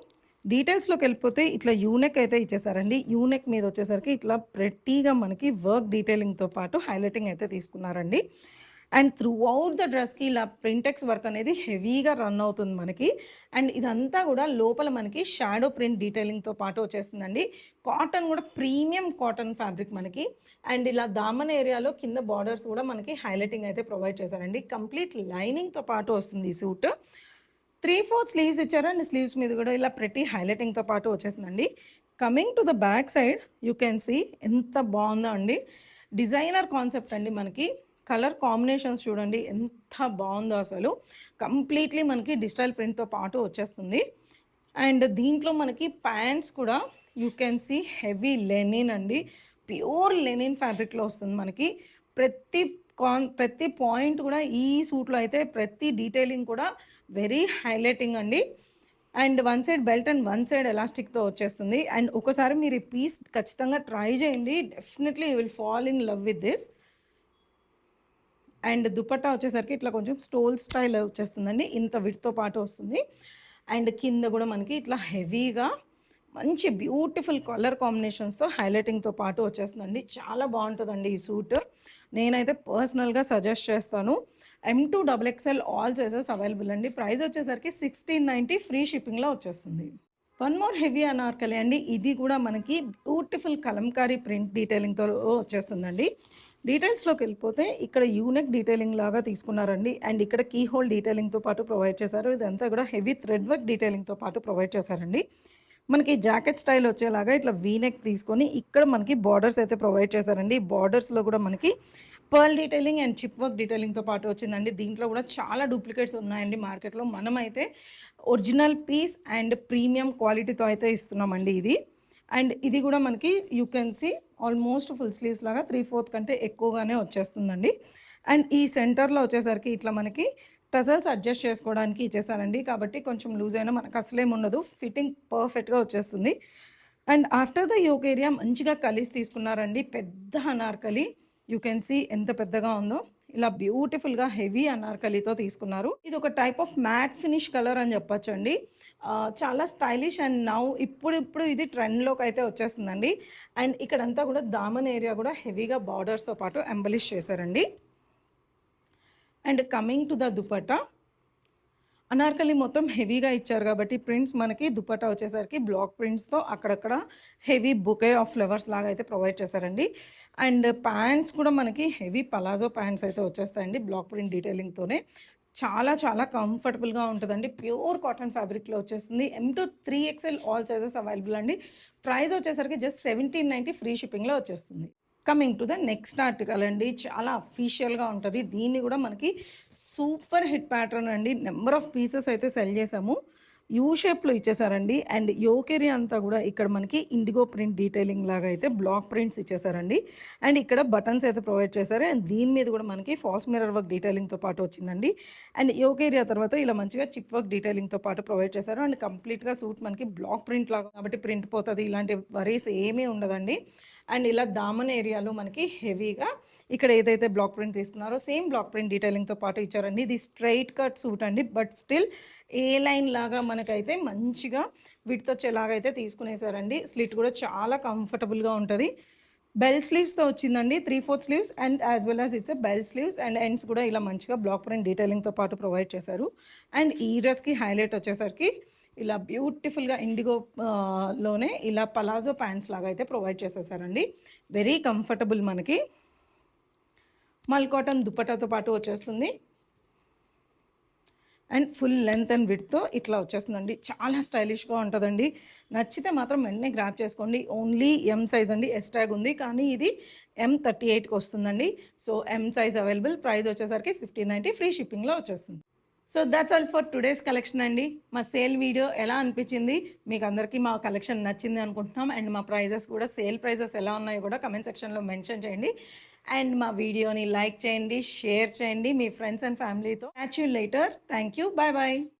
డీటెయిల్స్‌లోకి వెళ్ళిపోతే ఇట్లా యూనెక్ అయితే ఇచ్చేసారండి. యూనెక్ మీద వచ్చేసరికి ఇట్లా ప్రెట్టీగా మనకి వర్క్ డీటెయిలింగ్‌తో పాటు హైలైటింగ్ అయితే తీసుకున్నారండి. అండ్ త్రూ ఔట్ ద డ్రెస్‌కి ఇలా ప్రింటెక్స్ వర్క్ అనేది హెవీగా రన్ అవుతుంది మనకి. అండ్ ఇదంతా కూడా లోపల మనకి షాడో ప్రింట్ డీటెయిలింగ్‌తో పాటు వచ్చేస్తుందండి. కాటన్ కూడా ప్రీమియం కాటన్ ఫ్యాబ్రిక్ మనకి. అండ్ ఇలా దామన్ ఏరియాలో కింద బార్డర్స్ కూడా మనకి హైలైటింగ్ అయితే ప్రొవైడ్ చేశారండి. కంప్లీట్ లైనింగ్‌తో పాటు వస్తుంది ఈ సూట్. 3/4 స్లీవ్స్ ఇచ్చారు. అండ్ స్లీవ్స్ మీద కూడా ఇలా ప్రతి హైలైటింగ్‌తో పాటు వచ్చేసిందండి. Coming to the back side you can see ఎంత బాగుందో అండి. డిజైనర్ కాన్సెప్ట్ అండి మనకి. కలర్ కాంబినేషన్స్ చూడండి ఎంత బాగుందో అసలు. కంప్లీట్లీ మనకి డిజిటల్ ప్రింట్తో పాటు వచ్చేస్తుంది. అండ్ దీంట్లో మనకి ప్యాంట్స్ కూడా you can see heavy linen అండి. ప్యూర్ లెనిన్ ఫ్యాబ్రిక్లో వస్తుంది మనకి. ప్రతి ప్రతి పాయింట్ కూడా ఈ సూట్లో అయితే ప్రతి డీటెయిలింగ్ కూడా వెరీ హైలైటింగ్ అండి. And one side belt and one side ఎలాస్టిక్తో వచ్చేస్తుంది. అండ్ ఒకసారి మీరు ఈ పీస్ ఖచ్చితంగా ట్రై చేయండి. Definitely you will fall in love with this. And dupatta వచ్చేసరికి ఇట్లా కొంచెం స్టోల్ స్టైల్ వచ్చేస్తుందండి. ఇంత విడ్త్‌తో పాటు వస్తుంది. అండ్ కింద కూడా మనకి ఇట్లా హెవీగా మంచి బ్యూటిఫుల్ కలర్ కాంబినేషన్స్‌తో హైలైటింగ్‌తో పాటు వచ్చేస్తుందండి. చాలా బాగుంటుందండి ఈ సూట్. నేనైతే పర్సనల్‌గా సజెస్ట్ చేస్తాను. M2 XXL all sizes available అండి. ప్రైస్ వచ్చేసరికి 1690 ఫ్రీ షిప్పింగ్‌లో వచ్చేస్తుంది. వన్ మోర్ హెవీ అనార్కలి అండి. ఇది కూడా మనకి బ్యూటిఫుల్ కలంకారీ ప్రింట్ డీటెయిలింగ్‌తో వచ్చేస్తుందండి. డీటెయిల్స్‌లోకి వెళ్ళిపోతే ఇక్కడ యూనెక్ డీటెయిలింగ్ లాగా తీసుకున్నారండి. అండ్ ఇక్కడ కీ హోల్ డీటెయిలింగ్‌తో పాటు ప్రొవైడ్ చేశారు. ఇదంతా కూడా హెవీ థ్రెడ్ వర్క్ డీటెయిలింగ్‌తో పాటు ప్రొవైడ్ చేశారండి. మనకి జాకెట్ స్టైల్ వచ్చేలాగా ఇట్లా వీనెక్ తీసుకొని ఇక్కడ మనకి బార్డర్స్ అయితే ప్రొవైడ్ చేశారండి. బార్డర్స్‌లో కూడా మనకి pearl detailing and chip work డీటెయిలింగ్‌తో పాటు వచ్చిందండి. దీంట్లో కూడా చాలా డూప్లికేట్స్ ఉన్నాయండి మార్కెట్‌లో. మనమైతే ఒరిజినల్ పీస్ అండ్ ప్రీమియం క్వాలిటీతో అయితే ఇస్తున్నామండి ఇది. అండ్ ఇది కూడా మనకి you can see almost full sleeves లాగా 3/4 కంటే ఎక్కువగానే వచ్చేస్తుందండి. అండ్ ఈ సెంటర్‌లో వచ్చేసరికి ఇట్లా మనకి టజల్స్ అడ్జస్ట్ చేసుకోవడానికి ఇచ్చేసానండి. కాబట్టి కొంచెం లూజ్ అయినా మనకు అసలేం ఉండదు. ఫిట్టింగ్ పర్ఫెక్ట్‌గా వచ్చేస్తుంది. And after the yoke area మంచిగా కలీస్ తీసుకున్నారండి. పెద్ద అనార్కలి యూ కెన్ సీ ఎంత పెద్దగా ఉందో. ఇలా బ్యూటిఫుల్‌గా హెవీ అనార్కలితో తీసుకున్నారు. ఇది ఒక type of matte finish colour అని చెప్పొచ్చండి. చాలా స్టైలిష్ అండ్ నౌ ఇప్పుడు ఇది ట్రెండ్‌లోకి అయితే వచ్చేస్తుందండి. అండ్ ఇక్కడంతా కూడా దామన్ ఏరియా కూడా హెవీగా బార్డర్స్‌తో పాటు ఎంబలిష్ చేశారండి. And coming to the dupatta, Anarkali మొత్తం హెవీగా ఇచ్చారు కాబట్టి ప్రింట్స్ మనకి దుపట్టా వచ్చేసరికి బ్లాక్ ప్రింట్స్‌తో అక్కడక్కడ హెవీ బొకే ఆఫ్ ఫ్లవర్స్ లాగా అయితే ప్రొవైడ్ చేశారండి. అండ్ ప్యాంట్స్ కూడా మనకి హెవీ పలాజో ప్యాంట్స్ అయితే వచ్చేస్తాయండి బ్లాక్ ప్రింట్ డీటెయిలింగ్‌తోనే. చాలా చాలా కంఫర్టబుల్‌గా ఉంటదండి. ప్యూర్ కాటన్ ఫ్యాబ్రిక్‌లో వచ్చేస్తుంది. M2 3XL all sizes available అండి. ప్రైస్ వచ్చేసరికి జస్ట్ 1790 ఫ్రీ షిప్పింగ్‌లో వచ్చేస్తుంది. Coming to the next article అండి. చాలా అఫీషియల్‌గా ఉంటది. దీన్ని గూడా మనకి సూపర్ హిట్ ప్యాటర్న్ అండి. నంబర్ ఆఫ్ పీసెస్ అయితే సెల్ చేసాము. యూ షేప్‌లో ఇచ్చేసారండి. అండ్ యోక్ ఏరియా అంతా గూడా ఇక్కడ మనకి ఇండిగో ప్రింట్ డీటెయిలింగ్ లాగా అయితే బ్లాక్ ప్రింట్స్ ఇచ్చేసారండి. అండ్ ఇక్కడ బటన్స్ అయితే ప్రొవైడ్ చేశారు. అండ్ దీని మీద గూడా మనకి ఫాల్స్ మిర్రర్ వర్క్ డీటెయిలింగ్‌తో పాటు వచ్చిందండి. అండ్ యోక్ ఏరియా తర్వాత ఇలా మంచిగా చిప్ వర్క్ డీటెయిలింగ్‌తో పాటు ప్రొవైడ్ చేశారు. అండ్ కంప్లీట్‌గా సూట్ మనకి బ్లాక్ ప్రింట్ లాగా కాబట్టి ప్రింట్ పోతది ఇలాంటి వరీస్ ఏమీ ఉండదండి. అండ్ ఇలా దామన్ ఏరియాలో మనకి హెవీగా ఇక్కడ ఏదైతే బ్లాక్ ప్రింట్ తీసుకున్నారో సేమ్ బ్లాక్ ప్రింట్ డీటెయిలింగ్‌తో పాటు ఇచ్చారండి. ఇది స్ట్రెయిట్ కట్ సూట్ అండి. బట్ స్టిల్ ఏ లైన్ లాగా మనకైతే మంచిగా విడ్త్ వచ్చేలాగా అయితే తీసుకునేసారండి. స్లిట్ కూడా చాలా కంఫర్టబుల్‌గా ఉంటది. బెల్ స్లీవ్స్‌తో వచ్చిందండి. 3/4 sleeves and as well as it's bell sleeves and ends కూడా ఇలా మంచిగా బ్లాక్ ప్రింట్ డీటెయిలింగ్‌తో పాటు ప్రొవైడ్ చేశారు. అండ్ ఈ డ్రెస్‌కి హైలైట్ వచ్చేసరికి ఇలా బ్యూటిఫుల్‌గా ఇండిగో లోనే ఇలా పలాజో ప్యాంట్స్ లాగా అయితే ప్రొవైడ్ చేసేసారండి. వెరీ కంఫర్టబుల్ మనకి. మల్ కాటన్ దుపట్టాతో పాటు వచ్చేస్తుంది. అండ్ ఫుల్ లెంత్ అండ్ విడ్త్‌తో ఇట్లా వచ్చేస్తుందండి. చాలా స్టైలిష్‌గా ఉంటదండి. నచ్చితే మాత్రం వెంటనే గ్రాబ్ చేసుకోండి. ఓన్లీ ఎం సైజ్ అండి. ఎస్ ట్యాగ్ ఉంది. కానీ ఇది M38కి వస్తుందండి. So M size available. Price వచ్చేసరికి 1590 ఫ్రీ షిప్పింగ్‌లో వచ్చేస్తుంది. So that's all for today's collection అండి. మా సేల్ వీడియో ఎలా అనిపించింది? మీకు అందరికీ మా కలెక్షన్ నచ్చింది అనుకుంటున్నాం. అండ్ మా ప్రైజెస్ కూడా సేల్ ప్రైజెస్ ఎలా ఉన్నాయో కూడా కమెంట్ సెక్షన్‌లో మెన్షన్ చేయండి. అండ్ మా వీడియోని లైక్ చేయండి, షేర్ చేయండి మీ ఫ్రెండ్స్ అండ్ ఫ్యామిలీతో. Catch you later. Thank you. Bye bye.